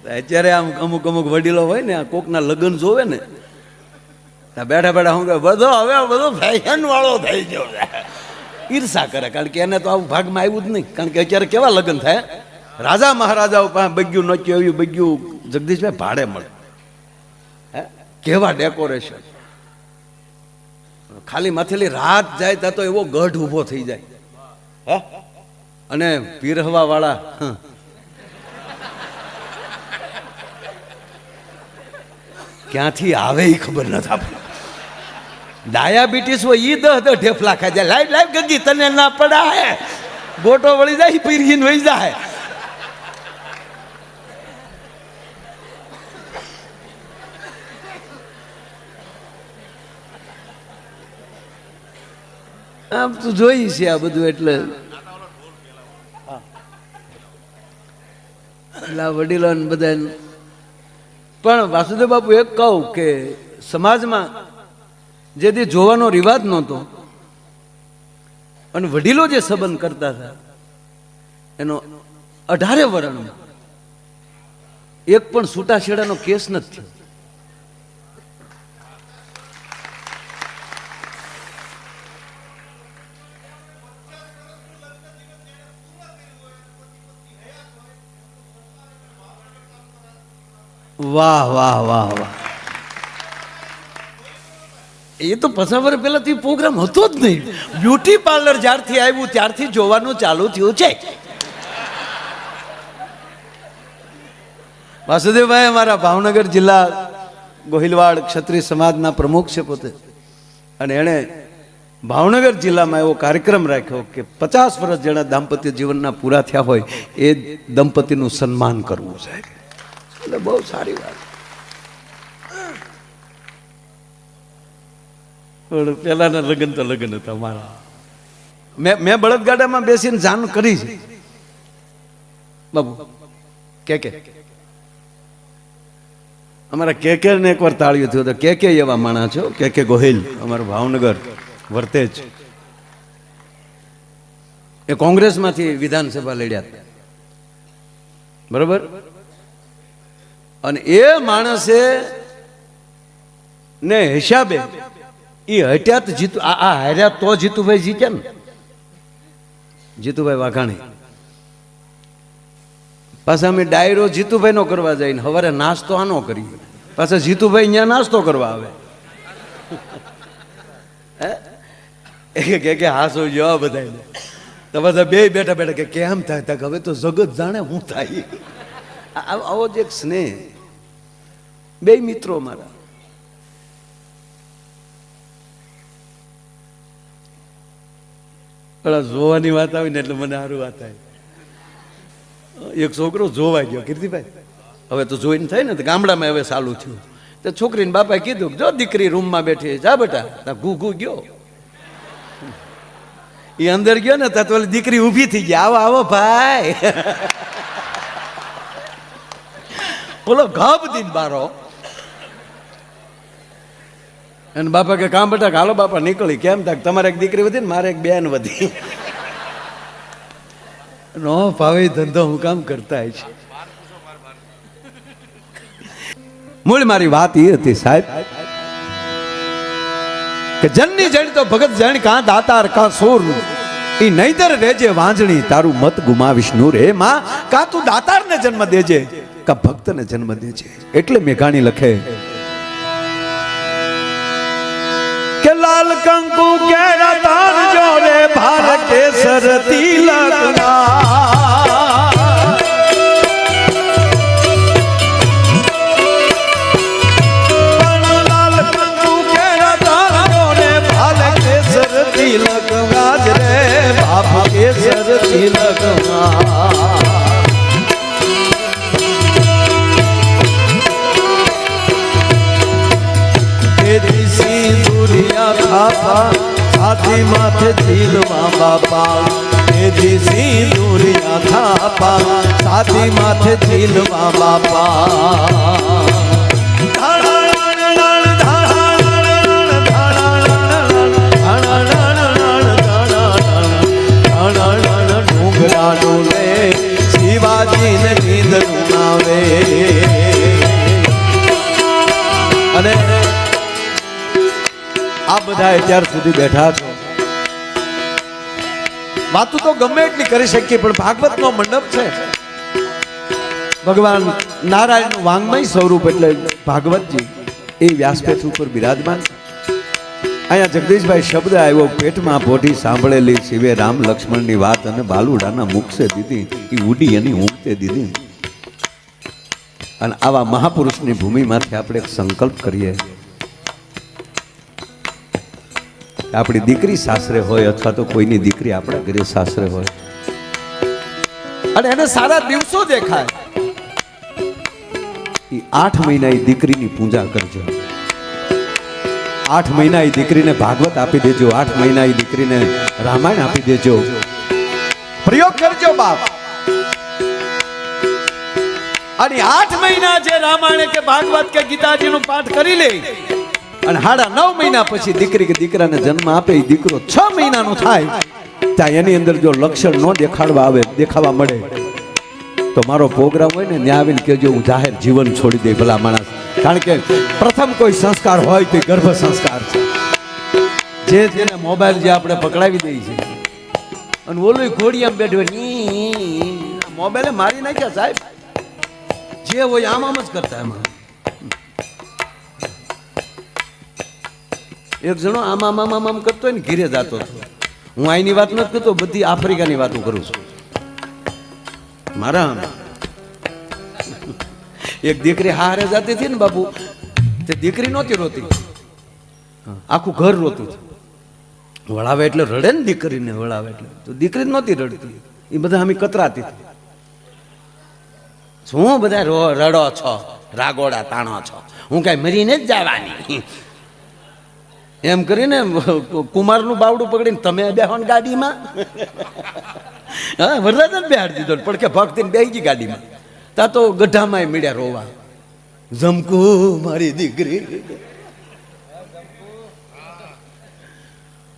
અત્યારે આમ અમુક અમુક વડીલો હોય ને આ કોકના લગ્ન જોવે ને બેઠા બેઠા હું બધો હવે બધો ફેશન વાળો થઈ ગયો ઈર્ષા કરે, કારણ કે એને તો આવું ભાગમાં આવ્યું જ નહીં. કારણ કે અત્યારે કેવા લગ્ન થાય, રાજા મહારાજાઓ પાસે બગ્યું નોચ્યું એવું બગ્યું જગદીશભાઈ ભાડે મળે, હે કેવા ડેકોરેશન, ખાલી માથેલી રાત જાય ત્યાં તો એવો ગઢ ઊભો થઈ જાય, હે અને પીરહવા વાળા ક્યાંથી આવે એ ખબર નથી આપણે. ડાયાબિટીસ હોય ઈ 10 ઢેફલા ખાઈ જાય. લાઈવ લાઈવ ગગી તને ના પડા હે, ગોટો વળી જાય પીરહીને વહી જાય. આમ તું જોઈ છે આ બધું, એટલે વડીલો બધા. પણ વાસુદેવ બાપુ એક કહું કે સમાજમાં જે દી જોવાનો રિવાજ નહોતો અને વડીલો જે સંબંધ કરતા હતા એનો 18 વર્ષમાં એક પણ છૂટાછેડાનો કેસ નથી થયો. વાહ વાહ વાહ વાહ. એ તો 50 વર્ષ પહેલાથી પ્રોગ્રામ હતો જ નહીં. બ્યુટી પાર્લર જ્યારથી આવ્યું ત્યારથી જોવાનું ચાલુ થયું છે. વાસુદેવભાઈ અમારા ભાવનગર જિલ્લા ગોહિલવાડ ક્ષત્રિય સમાજના પ્રમુખ છે પોતે, અને એણે ભાવનગર જિલ્લામાં એવો કાર્યક્રમ રાખ્યો કે 50 વર્ષ જેના દાંપત્ય જીવનના પૂરા થયા હોય એ દંપતીનું સન્માન કરવું સાહેબ. એટલે બહુ સારી વાત. પેલાના લગ્ન તો લગ્ન હતા મારા. મેં બળદગાડામાં બેસીને જાણ કરી છે બાબુ. કે અમારા કે ને એકવાર તાળ્યું થયું તો કે એવા માણસ છો, કે ગોહિલ અમારું ભાવનગર વર્તેજ, એ કોંગ્રેસમાંથી વિધાનસભા લડ્યા હતા, બરોબર. અને એ માણસે ને હિસાબે એ હટ્યા તો જીતુ, આ હાર્યા તો જીતુભાઈ જીત્યા ને, જીતુભાઈ વાઘાણી. પાછા અમે ડાયરો જીતુભાઈ નો કરવા જઈને સવારે નાસ્તો આનો કરીએ, પાછા જીતુભાઈ અહીંયા નાસ્તો કરવા આવે. કે હાસો જવા બધા તો બધા બે બેઠા બેઠા કે કેમ થાય, હવે તો જગત જાણે હું થાય. આવો જ એક સ્નેહ. બે મિત્રો મારા, જોવાની વાત આવી ને એટલે મને સારું વાત થાય. એક છોકરો જોવા ગયો કીર્તિભાઈ, હવે તો જોઈને થાય ને ગામડામાં હવે ચાલુ થયું. તો છોકરીને બાપાએ કીધું જો દીકરી રૂમમાં બેઠી જા બેટા, ઘૂ ઘૂ ગયો. એ અંદર ગયો ને ત્યાં તો દીકરી ઊભી થઈ ગઈ, આવો આવો ભાઈ. બોલો ઘા બધી બારો. અને બાપા કે કામ બેટા હાલો બાપા નીકળી. કેમ થાય, તમારે એક દીકરી વધી ને મારે એક બેન વધી. નો ભાવે ધંધો હું કામ કરતા છે. મૂળ મારી વાત એ હતી સાહેબ કે જનની જણ તો ભગત જણ કાં દાતાર કાં સોર, ઈ નહીતર રેજે વાંજણી તારું મત ગુમાવીશ નું રે માં. કાં તું દાતારને જન્મ દેજે કાં ભક્તને જન્મ દેજે. એટલે મેઘાણી લખે કે લાલ કંકુ કેરા તાર જોડે ભાર કેસર તિલક ના. લાલ કંકુ કેરા તાર જોડે ભાર કેસર તિલક ગાજ રે બાપ કેસર તિલક ના. સાથી માથે ઝીલવા બાપા, એજી સિંદુરિયા થાપા સાથી માથે ઝીલવા બાપા. ડુંગરા ડોલે શિવાજીને નીંદ આવે. બધા અત્યાર સુધી બેઠા છો, વાતું તો ગમે એટલી કરી શકીએ, પણ ભાગવતનો મંડપ છે. ભગવાન નારાયણનું વાંગમય સ્વરૂપ એટલે ભાગવતજી એ વ્યાસપીઠ ઉપર બિરાજમાન. અહીંયા જગદીશભાઈ શબ્દ આવ્યો, પેટમાં પોઢી સાંભળેલી શિવે રામ લક્ષ્મણની વાત અને બાલુડાના મુખસે દીધી, એ ઉડી એની ઊંઘતે દીધી. અને આવા મહાપુરુષની ભૂમિમાંથી આપણે એક સંકલ્પ કરીએ, આપણી દીકરી સાસરે હોય અથવા તો કોઈની દીકરી આપણા ઘરે સાસરે હોય અને એને સારા દિવસો દેખાય, એ 8 મહિના એ દીકરીની પૂજા કરજો. 8 મહિના એ દીકરીને ભાગવત આપી દેજો, 8 મહિના એ દીકરીને રામાયણ આપી દેજો. પ્રયોગ કરજો બાપ. અને 8 મહિના જે રામાયણ કે ભાગવત કે ગીતાજીનું પાઠ કરી લે અને 9.5 મહિના પછી દીકરી કે દીકરાને જન્મ આપે, એ દીકરો 6 મહિનાનો થાય ત્યાં એની અંદર જો લક્ષણ ન દેખાવા મળે તો મારો પ્રોગ્રામ હોય ને ત્યાં આવીને કહેજો, હું જાહેર જીવન છોડી દે ભલા માણસ. કારણ કે પ્રથમ કોઈ સંસ્કાર હોય તો ગર્ભ સંસ્કાર છે, જેને મોબાઈલ જે આપણે પકડાવી દઈએ છીએ અને ઓલું ઘોડિયામાં બેઠો મોબાઈલે મારી નાખ્યા સાહેબ. જે હોય આમ જ કરતા. એમાં એક જણો આમ કરતો હોય ને ઘીરે જતો હતો. હું અહીંની વાત નથી કરતો, બધી આફ્રિકાની વાતો કરું છું. મારા એક દીકરી હારે જતી હતી ને બાપુ, તે દીકરી નહોતી રોતી, આખું ઘર રોતું હતું. વળાવે એટલે રડે ને દીકરીને, વળાવે એટલે તો દીકરી નહોતી રડતી, એ બધા અમે કતરાતી હતી. શું બધા રડો છો, રાગોડા તાણો છો, હું કઈ મરીને જ જવાની એમ કરીને કુમારનું બાવડું પકડીને તમે બેહો ને ગાડીમાં. હા, વરરાજાને બેહાડી દીધો, પણ કે ભક્તિને બેહી ગઈ ગાડીમાં. તા તો ગઢામાં મળ્યા રોવા, જમકુ મારી દીકરી.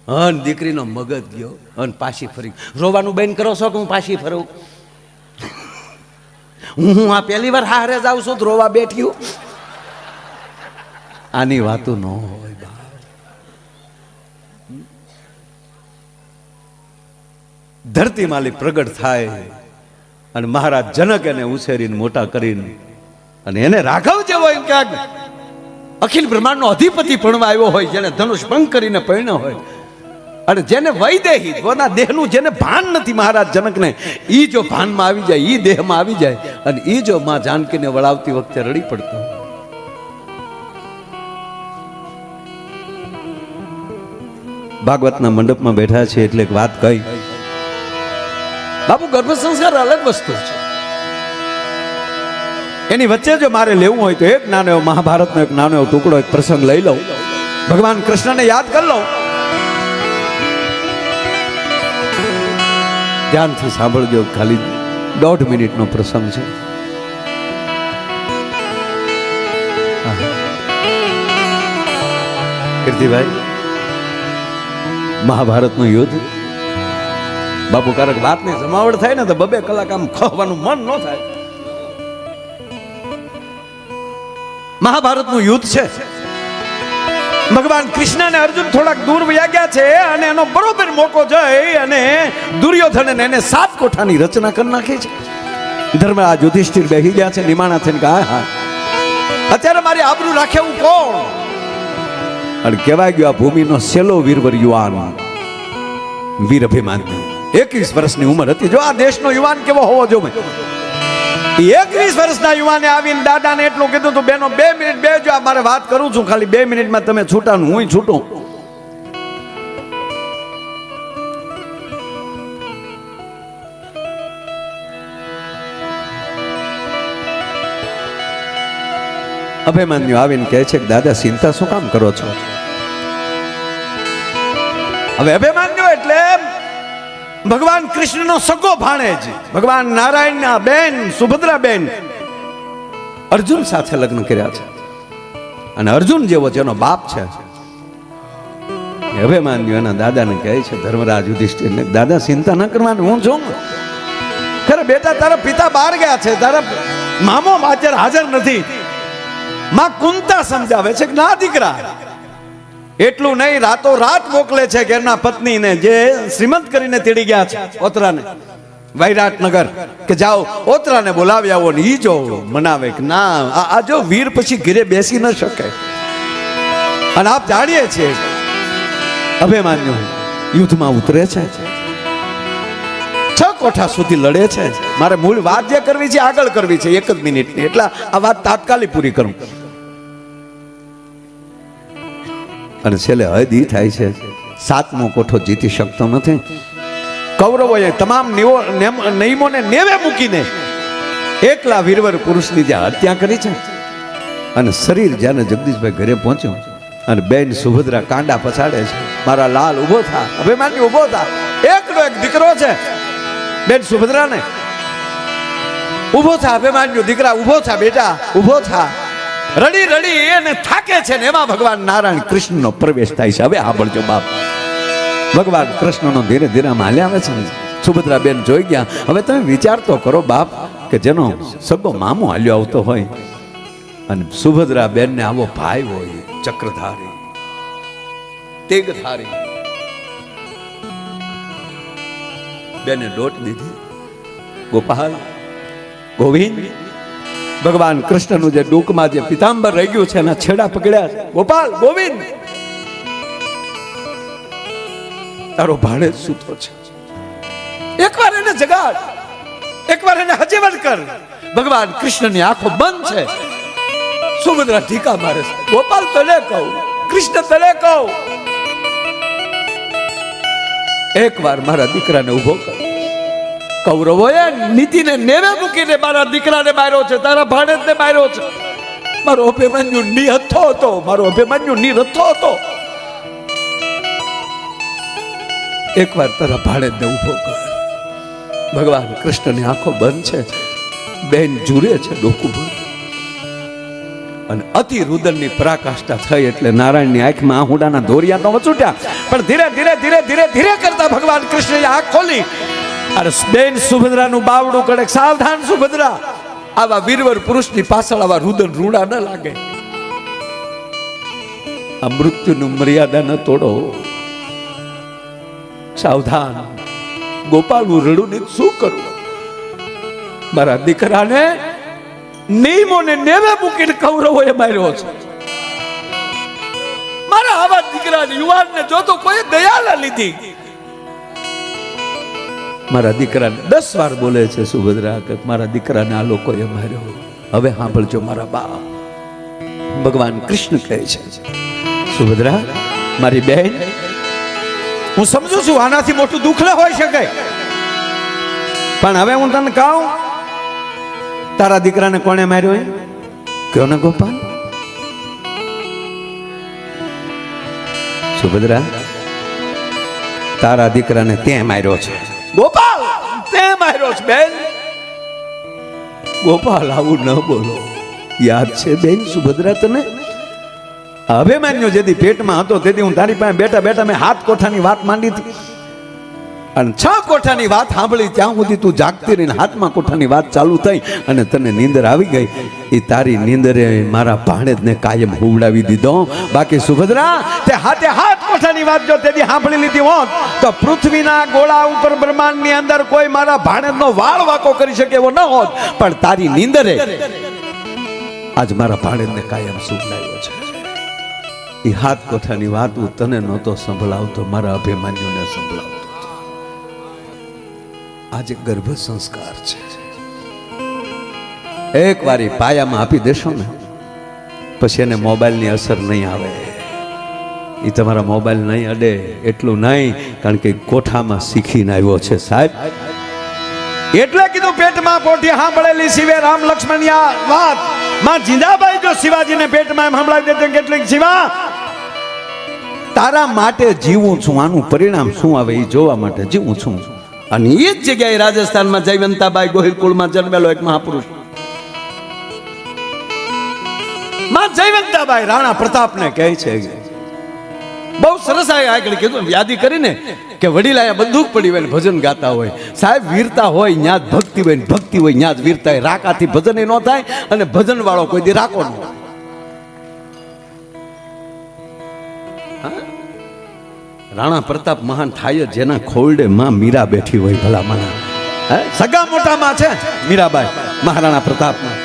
હન દીકરીનો મગજ ગયો અને પાછી ફરી. રોવાનું બંધ કરો છો કે હું પાછી ફરું? હું આ પહેલી વાર હારે જાઉં છું તો રોવા બેઠ્યું. આની વાતો ન હોય. ધરતી માલી પ્રગટ થાય અને મહારાજ જનક એને ઉછેરીને મોટા કરીને અને એને રાઘવ જેવો એમ ક્યાંક અખિલ બ્રહ્માંડનો અધિપતિ ભણવા આવ્યો હોય, જેને ધનુષ ભંગ કરીને પરણ્યો હોય અને જેને વૈદેહી પોતાના દેહનું જેને ભાન નથી મહારાજ જનકને, ઈ જો ભાનમાં આવી જાય, ઈ દેહમાં આવી જાય અને ઈ જો માં જાનકીને વળાવતી વખતે રડી પડતો. ભાગવતના મંડપમાં બેઠા છે એટલે એક વાત કહી બાપુ, ગર્ભ સંસ્કાર અલગ વસ્તુ છે. એની વચ્ચે જો મારે લેવું હોય તો એક નાનો એવો મહાભારતનો એક નાનો એવો ટુકડો, એક પ્રસંગ લઈ લઉં, ભગવાન કૃષ્ણને યાદ કરી લઉં. ધ્યાનથી સાંભળજો, ખાલી 1.5 મિનિટનો પ્રસંગ છે. કીર્તિભાઈ, મહાભારતનું યુદ્ધ બાપુ, ક્યારેક વાતની જમાવટ થાય ને તો 2 કલાક આમ ખવાનું મન ન થાય. મહાભારતનું યુદ્ધ છે. ભગવાન કૃષ્ણ અને અર્જુન થોડાક દૂર વયા ગયા છે અને એનો બરોબર મોકો જઈ અને દુર્યોધન એને 7 કોઠાની રચના કરી નાખી છે. ધર્મરાજ યુધિષ્ઠિર બેહી ગયા છે નિમાણા થઈને કે હા અત્યારે મારી આબરૂ રાખે હું કોણ? અને કહેવાય ગયો આ ભૂમિનો સેલો વીરવર યુવાન વીર અભિમાન્યુ. 21 વર્ષની ઉંમર હતી. જો આ દેશનો યુવાન કેવો હોવો જોઈએ. 21 વર્ષના યુવાને આવીને દાદાને એટલું કીધું તું, બેનો 2 મિનિટ બેજો, આ મારે વાત કરું છું, ખાલી 2 મિનિટમાં તમે છૂટા, હું છૂટું. અભિમાન્યુ આવીને કહે છે કે દાદા ચિંતા શું કામ કરો છો? હવે અભિમાન્યુ એટલે ભગવાન કૃષ્ણનો સગો ભાણેજ, ભગવાન નારાયણના બેન સુભદ્રા બેન અર્જુન સાથે લગ્ન કર્યા છે અને અર્જુન જેવો જેનો બાપ છે અભિમાન્યુ એના દાદાને કહે છે, ધર્મરાજ યુધિષ્ઠિરને, દાદા ચિંતા ન કરવાની, હું છું. ખરે બેટા, તારા પિતા બહાર ગયા છે, તારા મામો અત્યારે હાજર નથી. માં કુંતા સમજાવે છે કે ના દીકરા, એટલું નહીં, રાતો રાત મોકલે છે ઘેરના પત્નીને જે શ્રીમંત કરીને તેડી ગયા છે ઓતરાને, વૈરાટનગર, કે જાઓ ઓતરાને બોલાવી આવો ને ઈ જો મનાવે કે ના આ જો વીર પછી ઘરે બેસી ન શકે. અને આપ જાણીએ છીએ અભિમન્યુ યુદ્ધમાં ઉતરે છે, 6 કોઠા સુધી લડે છે. મારે મૂળ વાત જે કરવી છે આગળ કરવી છે 1 જ મિનિટની, એટલે આ વાત તાત્કાલિક પૂરી કરું. અને છેલ્લે હદ ઈ થાય છે 7મો કોઠો જીતી શકતો નથી. કૌરવોએ તમામ નિયમોને નેવે મૂકીને એકલા વીરવર પુરુષની જે હત્યા કરી છે. અને શરીર જ્યારે જગદીશભાઈ ઘરે પહોંચ્યો અને બેન સુભદ્રા કાંડા પછાડે છે, મારા લાલ ઉભો થા, અભિમાન્યુ ઉભો થા, એકનો એક દીકરો છે બેન સુભદ્રાને, ઉભો થા અભિમાન્યુ દીકરા, ઉભો થા બેટા, ઉભો થા. રડી રડી એને થાકે છે ને એમાં ભગવાન નારાયણ કૃષ્ણનો પ્રવેશ થાય છે. હવે સાંભળજો બાપ, ભગવાન કૃષ્ણનો ધીરે ધીરે આમ હાલ્યા આવે છે ને. સુભદ્રા બેન જોઈ ગયા. હવે તમે વિચાર તો કરો બાપ, કે જેનો સગો મામો હાલ્યો આવતો હોય અને સુભદ્રા બેન ને આવો ભાઈ હોય, ચક્રધારી તેગધારી, બેને દોટ દીધી. ગોપાલ, ગોવિંદ, ભગવાન કૃષ્ણનું જે ડૂકમાં જે પિતાંબર રહી ગયું છે એના છેડા પકડ્યા છે. ગોપાલ, ગોવિંદ, તારો ભાડે સૂતો છે, એકવાર એને જગાડ, એકવાર એને હજીવન કર. ભગવાન કૃષ્ણની આંખો બંધ છે. સુભદ્રા ઢીકા મારે છે. ગોપાલ તને કહું, કૃષ્ણ તને કહું, એકવાર મારા દીકરાને ઉભો કર. કૌરવોએ નીતિને નેવે મૂકીને મારા દીકરાને માર્યો છે, તારા ભાણેજને માર્યો છે. મારો અભિમન્યુ નિહત્થો હતો, મારો અભિમન્યુ નિરથ્થો હતો. એકવાર તારા ભાણેજને ઉભો કર. ભગવાન કૃષ્ણની આંખો બંધ છે, બેન જુરે છે ડોકું બંધ. અને અતિ રુદનની પરાકાષ્ઠા થઈ એટલે નારાયણની આંખમાં આહુડાના દોરિયા તો વચૂટ્યા, પણ ધીરે ધીરે ધીરે ધીરે ધીરે કરતા ભગવાન કૃષ્ણએ આંખ ખોલી અને બેન સુભદ્રાનું બાવડું કડે, સાવધાન સુભદ્રા, આવા વીરવર પુરુષની પાછળ આવા રુદન રૂડા ન લાગે. આ મૃત્યુનું મર્યાદા ન તોડો, સાવધાન. ગોપાલનું રડું ને શું કરું? મારા દીકરાને નિયમોને નેવે મૂકીને કૌરવોએ માર્યો છે. મારા આવા દીકરાને, યુવાનને જોતો કોઈ દયા ન લીધી. મારા દીકરાને 10 વાર બોલે છે સુભદ્રા કે મારા દીકરાને આ લોકોએ માર્યો. હવે સાંભળજો મારા બાપ, ભગવાન કૃષ્ણ કહે છે, સુભદ્રા મારી બહેન, હું સમજુ છું આનાથી મોટું દુઃખ ન હોઈ શકે, પણ હવે હું તને કહું, તારા દીકરાને કોણે માર્યો? કયો ને ગોપાલ. સુભદ્રા, તારા દીકરાને તે માર્યો છે. ગોપાલ, તે માર્યો છે બેન. ગોપાલ, આવું ન બોલો. યાદ છે બેન સુભદ્રા તને? અભિમન્યુ જેથી પેટમાં હતો તેથી હું તારી પાસે બેઠા બેઠા મેં 7 કોઠાની વાત માંડી હતી, અને 6 કોઠાની વાત સાંભળી ત્યાં સુધી તું જાગતી રહીને 7મા કોઠાની વાત ચાલુ થઈ અને તને નીંદર આવી ગઈ. એ તારી નીંદરે મારા ભાણેજને કાયમ હુવડાવી દીધો. બાકી સુભદ્રા, તે 7 કોઠાની વાત જો તેથી સાંભળી લીધી હોત તો પૃથ્વીના ગોળા ઉપર બ્રહ્માંડની અંદર કોઈ મારા ભાણેજનો વાળ વાકો કરી શકે એવો ન હોત. પણ તારી નીંદરે આજ મારા ભાણેજને કાયમ સુવડાવ્યો છે. એ 7 કોઠાની વાત હું તને નહોતો સંભળાવતો, મારા અભિમાન્યુને સંભળાવતો. આજે ગર્ભ સંસ્કાર છે. એક વારી પાયામાં આપી દેશો ને પછી એને મોબાઈલની અસર નહીં આવે. એ તમારા મોબાઈલ નહીં અડે એટલું નહીં, કારણ કે કોઠામાં શીખીને આવ્યો છે સાહેબ. એટલે કીધું પેટમાં પોટી સાંભળેલી શિવે રામ લક્ષ્મણિયા વાત માં જીંદાબાઈ જો શિવાજીને પેટમાં એમ સંભળાવી દેતે કેટલીક શિવા તારા માટે જીવું છું, આનું પરિણામ શું આવે એ જોવા માટે જીવું છું. અને એ જ જગ્યાએ રાજસ્થાનમાં જયવંતાબાઈ ગોહિલ કુળમાં જન્મેલો એક મહાપુરુષ માં જયવંતાબાઈ રાણા પ્રતાપને કહે છે, બહુ સરસ આગળ કીધું યાદી કરીને કે વડીલા બંદૂક પડી હોય ભજન ગાતા હોય. સાહેબ, વીરતા હોય ન્યા જ ભક્તિ હોય, ભક્તિ હોય ન્યા જ વીરતા હોય. રાકાથી ભજન ન થાય અને ભજન વાળો કોઈ દી રાકો ન. રાણા પ્રતાપ મહાન થાય જ જેના ખોરડે માં મીરા બેઠી હોય ભલા માણા. હે સગા મોટામાં છે મીરાબાઈ મહારાણા પ્રતાપમાં.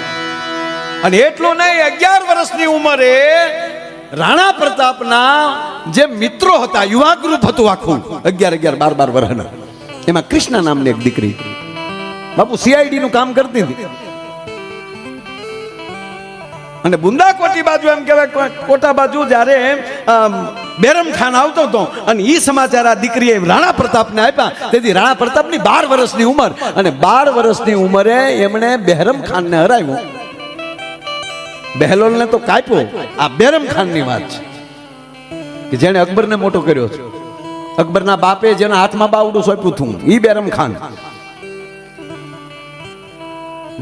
અને એટલું નહીં, 11 વર્ષની ઉંમરે રાણા પ્રતાપના જે મિત્રો હતા, યુવા ગ્રુપ હતું આખું, 11 12 વર્ષના, એમાં કૃષ્ણા નામની એક દીકરી બાપુ સીઆઈડી નું કામ કરતી હતી. અને બુંદા કોટી બાજુ એમ કહેવાય કોટા બાજુ જ્યારે બેરમ ખાન આવતો હતો અને એ સમાચાર આ દીકરીએ રાણા પ્રતાપને આપ્યા. તેથી રાણા પ્રતાપની 12 વર્ષની ઉંમર, અને 12 વર્ષની ઉંમરે એમણે બેરમ ખાનને હરાવ્યો. બહેલોલને તો કાપ્યો. આ બેરમ ખાનની વાત છે કે જેણે અકબરને મોટો કર્યો છે. અકબરના બાપે જેના હાથમાં બાવડું સોંપ્યું હતું ઈ બેરમ ખાન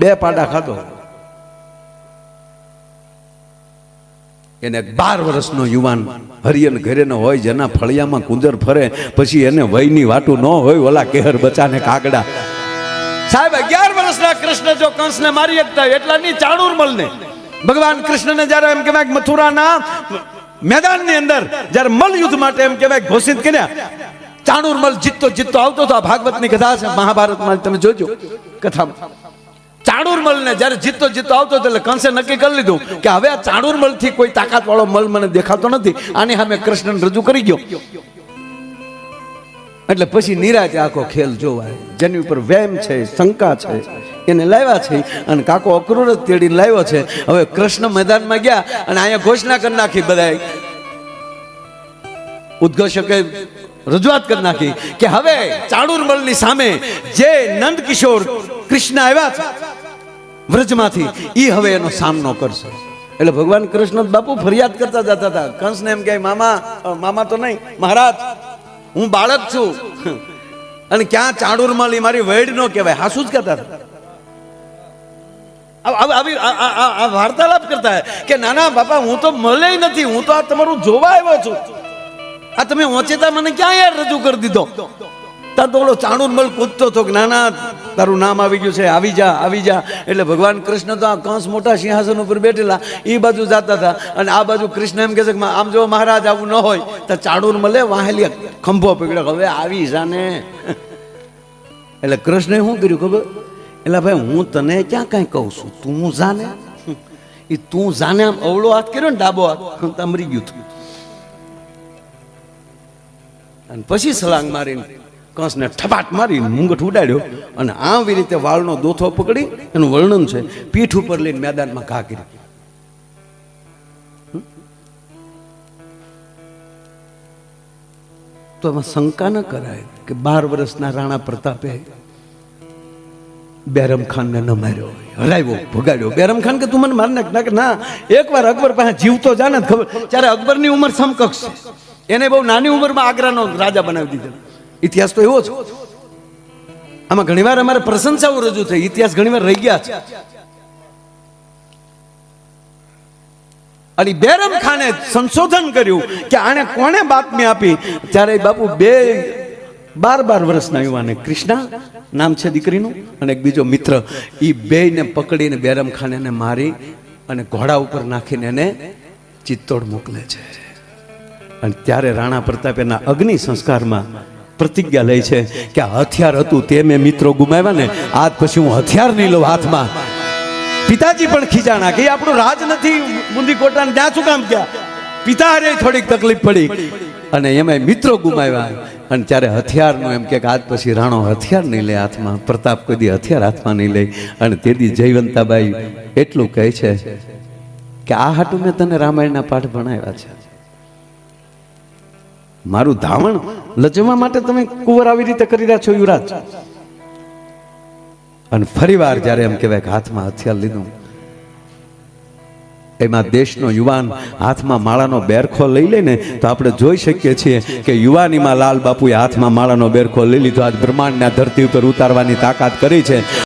2 પાડા ખાધો. એને 12 વર્ષનો યુવાન હરિયન ઘરે ન હોય, જેના ફળિયામાં કુંજર ફરે, પછી એને વયની વાટું ન હોય, ઓલા કેહર બચાને કાગડા. સાહેબ 11 વર્ષના કૃષ્ણ જો કંસને મારી શકતા એટલાની ચાણૂરમલને ભગવાન કૃષ્ણને જ્યારે એમ કહેવાય મથુરાના મેદાનની અંદર જ્યારે મલ યુદ્ધ માટે એમ કહેવાય ઘોષિત કર્યા, ચાણૂરમલ જીતતો આવતો હતો. આ ભાગવતની કથા છે, મહાભારતમાં તમે જોજો કથામાં. ચાણૂરમલને જ્યારે જીતતો આવતો હતો એટલે કંસે નક્કી કરી લીધું કે હવે આ ચાણૂરમલથી કોઈ તાકાત વાળો મલ મને દેખાતો નથી, આની સામે કૃષ્ણને રજૂ કરી ગયો. એટલે પછી નિરાતે આખો ખેલ જોવાય. જેની ઉપર વેમ છે, શંકા છે, એને લાવ્યા છે અને કાકો અક્રૂર જ તેડીને લાવ્યો છે. હવે કૃષ્ણ મેદાનમાં ગયા અને અહીંયા ઘોષણા કરી નાખી, બધા ઉદ્ઘોષકે રજૂઆત કરી નાખી કે હવે ચાણૂરમલની સામે જે નંદ કિશોર કૃષ્ણ આવ્યા છે વ્રજમાંથી, એ હવે એનો સામનો કરશે. એટલે ભગવાન કૃષ્ણ બાપુ ફરિયાદ કરતા જતા હતા. કંસને એમ કહે, મામા તો નહીં મહારાજ, હું બાળક છું અને ક્યાં ચાણૂરમલ એ મારી વૈડ નો કહેવાય. હાસુ જ કહેતા હતા. આ વાર્તાલાપ કરતા કે નાના બાપા હું તો મળે નથી, હું તો આ તમારું જોવા આવ્યો છું. આ તમે ઓચેતા મને ક્યાં યાર રજૂ કરી દીધો. ત્યાં તો ઓલો ચાણૂરમલ કૂદતો હતો કે નાના તારું નામ આવી ગયું છે, આવી જા. એટલે ભગવાન કૃષ્ણ તો આ કંસ મોટા સિંહાસન ઉપર બેઠેલા એ બાજુ જતા હતા અને આ બાજુ કૃષ્ણ એમ કહે છે કે આમ જો મહારાજ આવું ન હોય તો ચાણૂરમલે વાહેલી ખંભો પકડ્યો, હવે આવી જાને. એટલે કૃષ્ણે શું કર્યું ખબર? એટલે ભાઈ હું તને ક્યાં કાંઈ કહું છું, તું જાને. એ તું જાને આમ અવળો હાથ કર્યો ને ડાબો હાથ, મરી ગયું હતું. અને પછી સલાંગ મારીને કંસને ઠપાટ મારી મુંગઠ ઉડાડ્યો અને આવી રીતે વાળનો દોથો પકડી એનું વર્ણન છે, પીઠ ઉપર લઈને મેદાનમાં ઘા કરી. તો એમાં શંકા ન કરાય કે 12 વર્ષના રાણા પ્રતાપે બેરમ ખાનને ન માર્યો, હરાવ્યો, ભગાડ્યો. બેરમ ખાન કે તું મને માર નાખ. ના, એકવાર અકબર પાસે જીવતો જાને ખબર, ત્યારે અકબરની ઉંમર સમકક્ષ છે. એને બહુ નાની ઉંમરમાં આગ્રાનો રાજા બનાવી દીધો. ઇતિહાસ તો એવો છે. આમાં ઘણીવાર અમારે પ્રશંસાઓ રજૂ થઈ, ઇતિહાસ ઘણીવાર રહી ગયા છે. અને બેરમ ખાને સંશોધન કર્યું કે આને કોણે બાતમી આપી. ત્યારે બાપુ 12 વર્ષના યુવાને, કૃષ્ણા નામ છે દીકરીનું, અને એક બીજો મિત્ર, એ બેયને પકડીને બેરમ ખાન એને મારી અને ઘોડા ઉપર નાખીને એને ચિત્તોડ મોકલે છે. અને ત્યારે રાણા પ્રતાપ એના અગ્નિ સંસ્કારમાં પ્રતિજ્ઞા લે છે કે આ હથિયાર હતું તે મેં મિત્રો ગુમાવ્યા ને, આજ પછી હું હથિયાર નહીં લઉં હાથમાં. પિતાજી પણ ખીજાણા કે આપણું રાજ નથી બુંદી કોટાને, ત્યાં શું કામ ગયા. પિતા હારે થોડીક તકલીફ પડી અને એમાં મિત્રો ગુમાવ્યા. અને ત્યારે હથિયારનું એમ કે આજ પછી રાણો હથિયાર નહીં લે હાથમાં, પ્રતાપ કોઈ દી હથિયાર હાથમાં નહીં લે. અને તેથી જયવંતાબાઈ એટલું કહે છે કે આ હાટું મેં તને રામાયણના પાઠ ભણાવ્યા છે. મારું ધાવણ લજવા માટે તમે કુંવર આવી રીતે કરી રહ્યા છો યુવરાજ. અને ફરીવાર જ્યારે એમ કહેવાય કે હાથમાં હથિયાર લીધું, એમાં દેશનો યુવાન હાથમાં માળાનો બેરખો લઈ લે ને તો આપણે જોઈ શકીએ છીએ કે યુવાનીમાં લાલ બાપુએ હાથમાં માળાનો બેરખો લઈ લીધો. આજ બ્રહ્માંડના ધરતી ઉપર ઉતારવાની તાકાત કરી છે.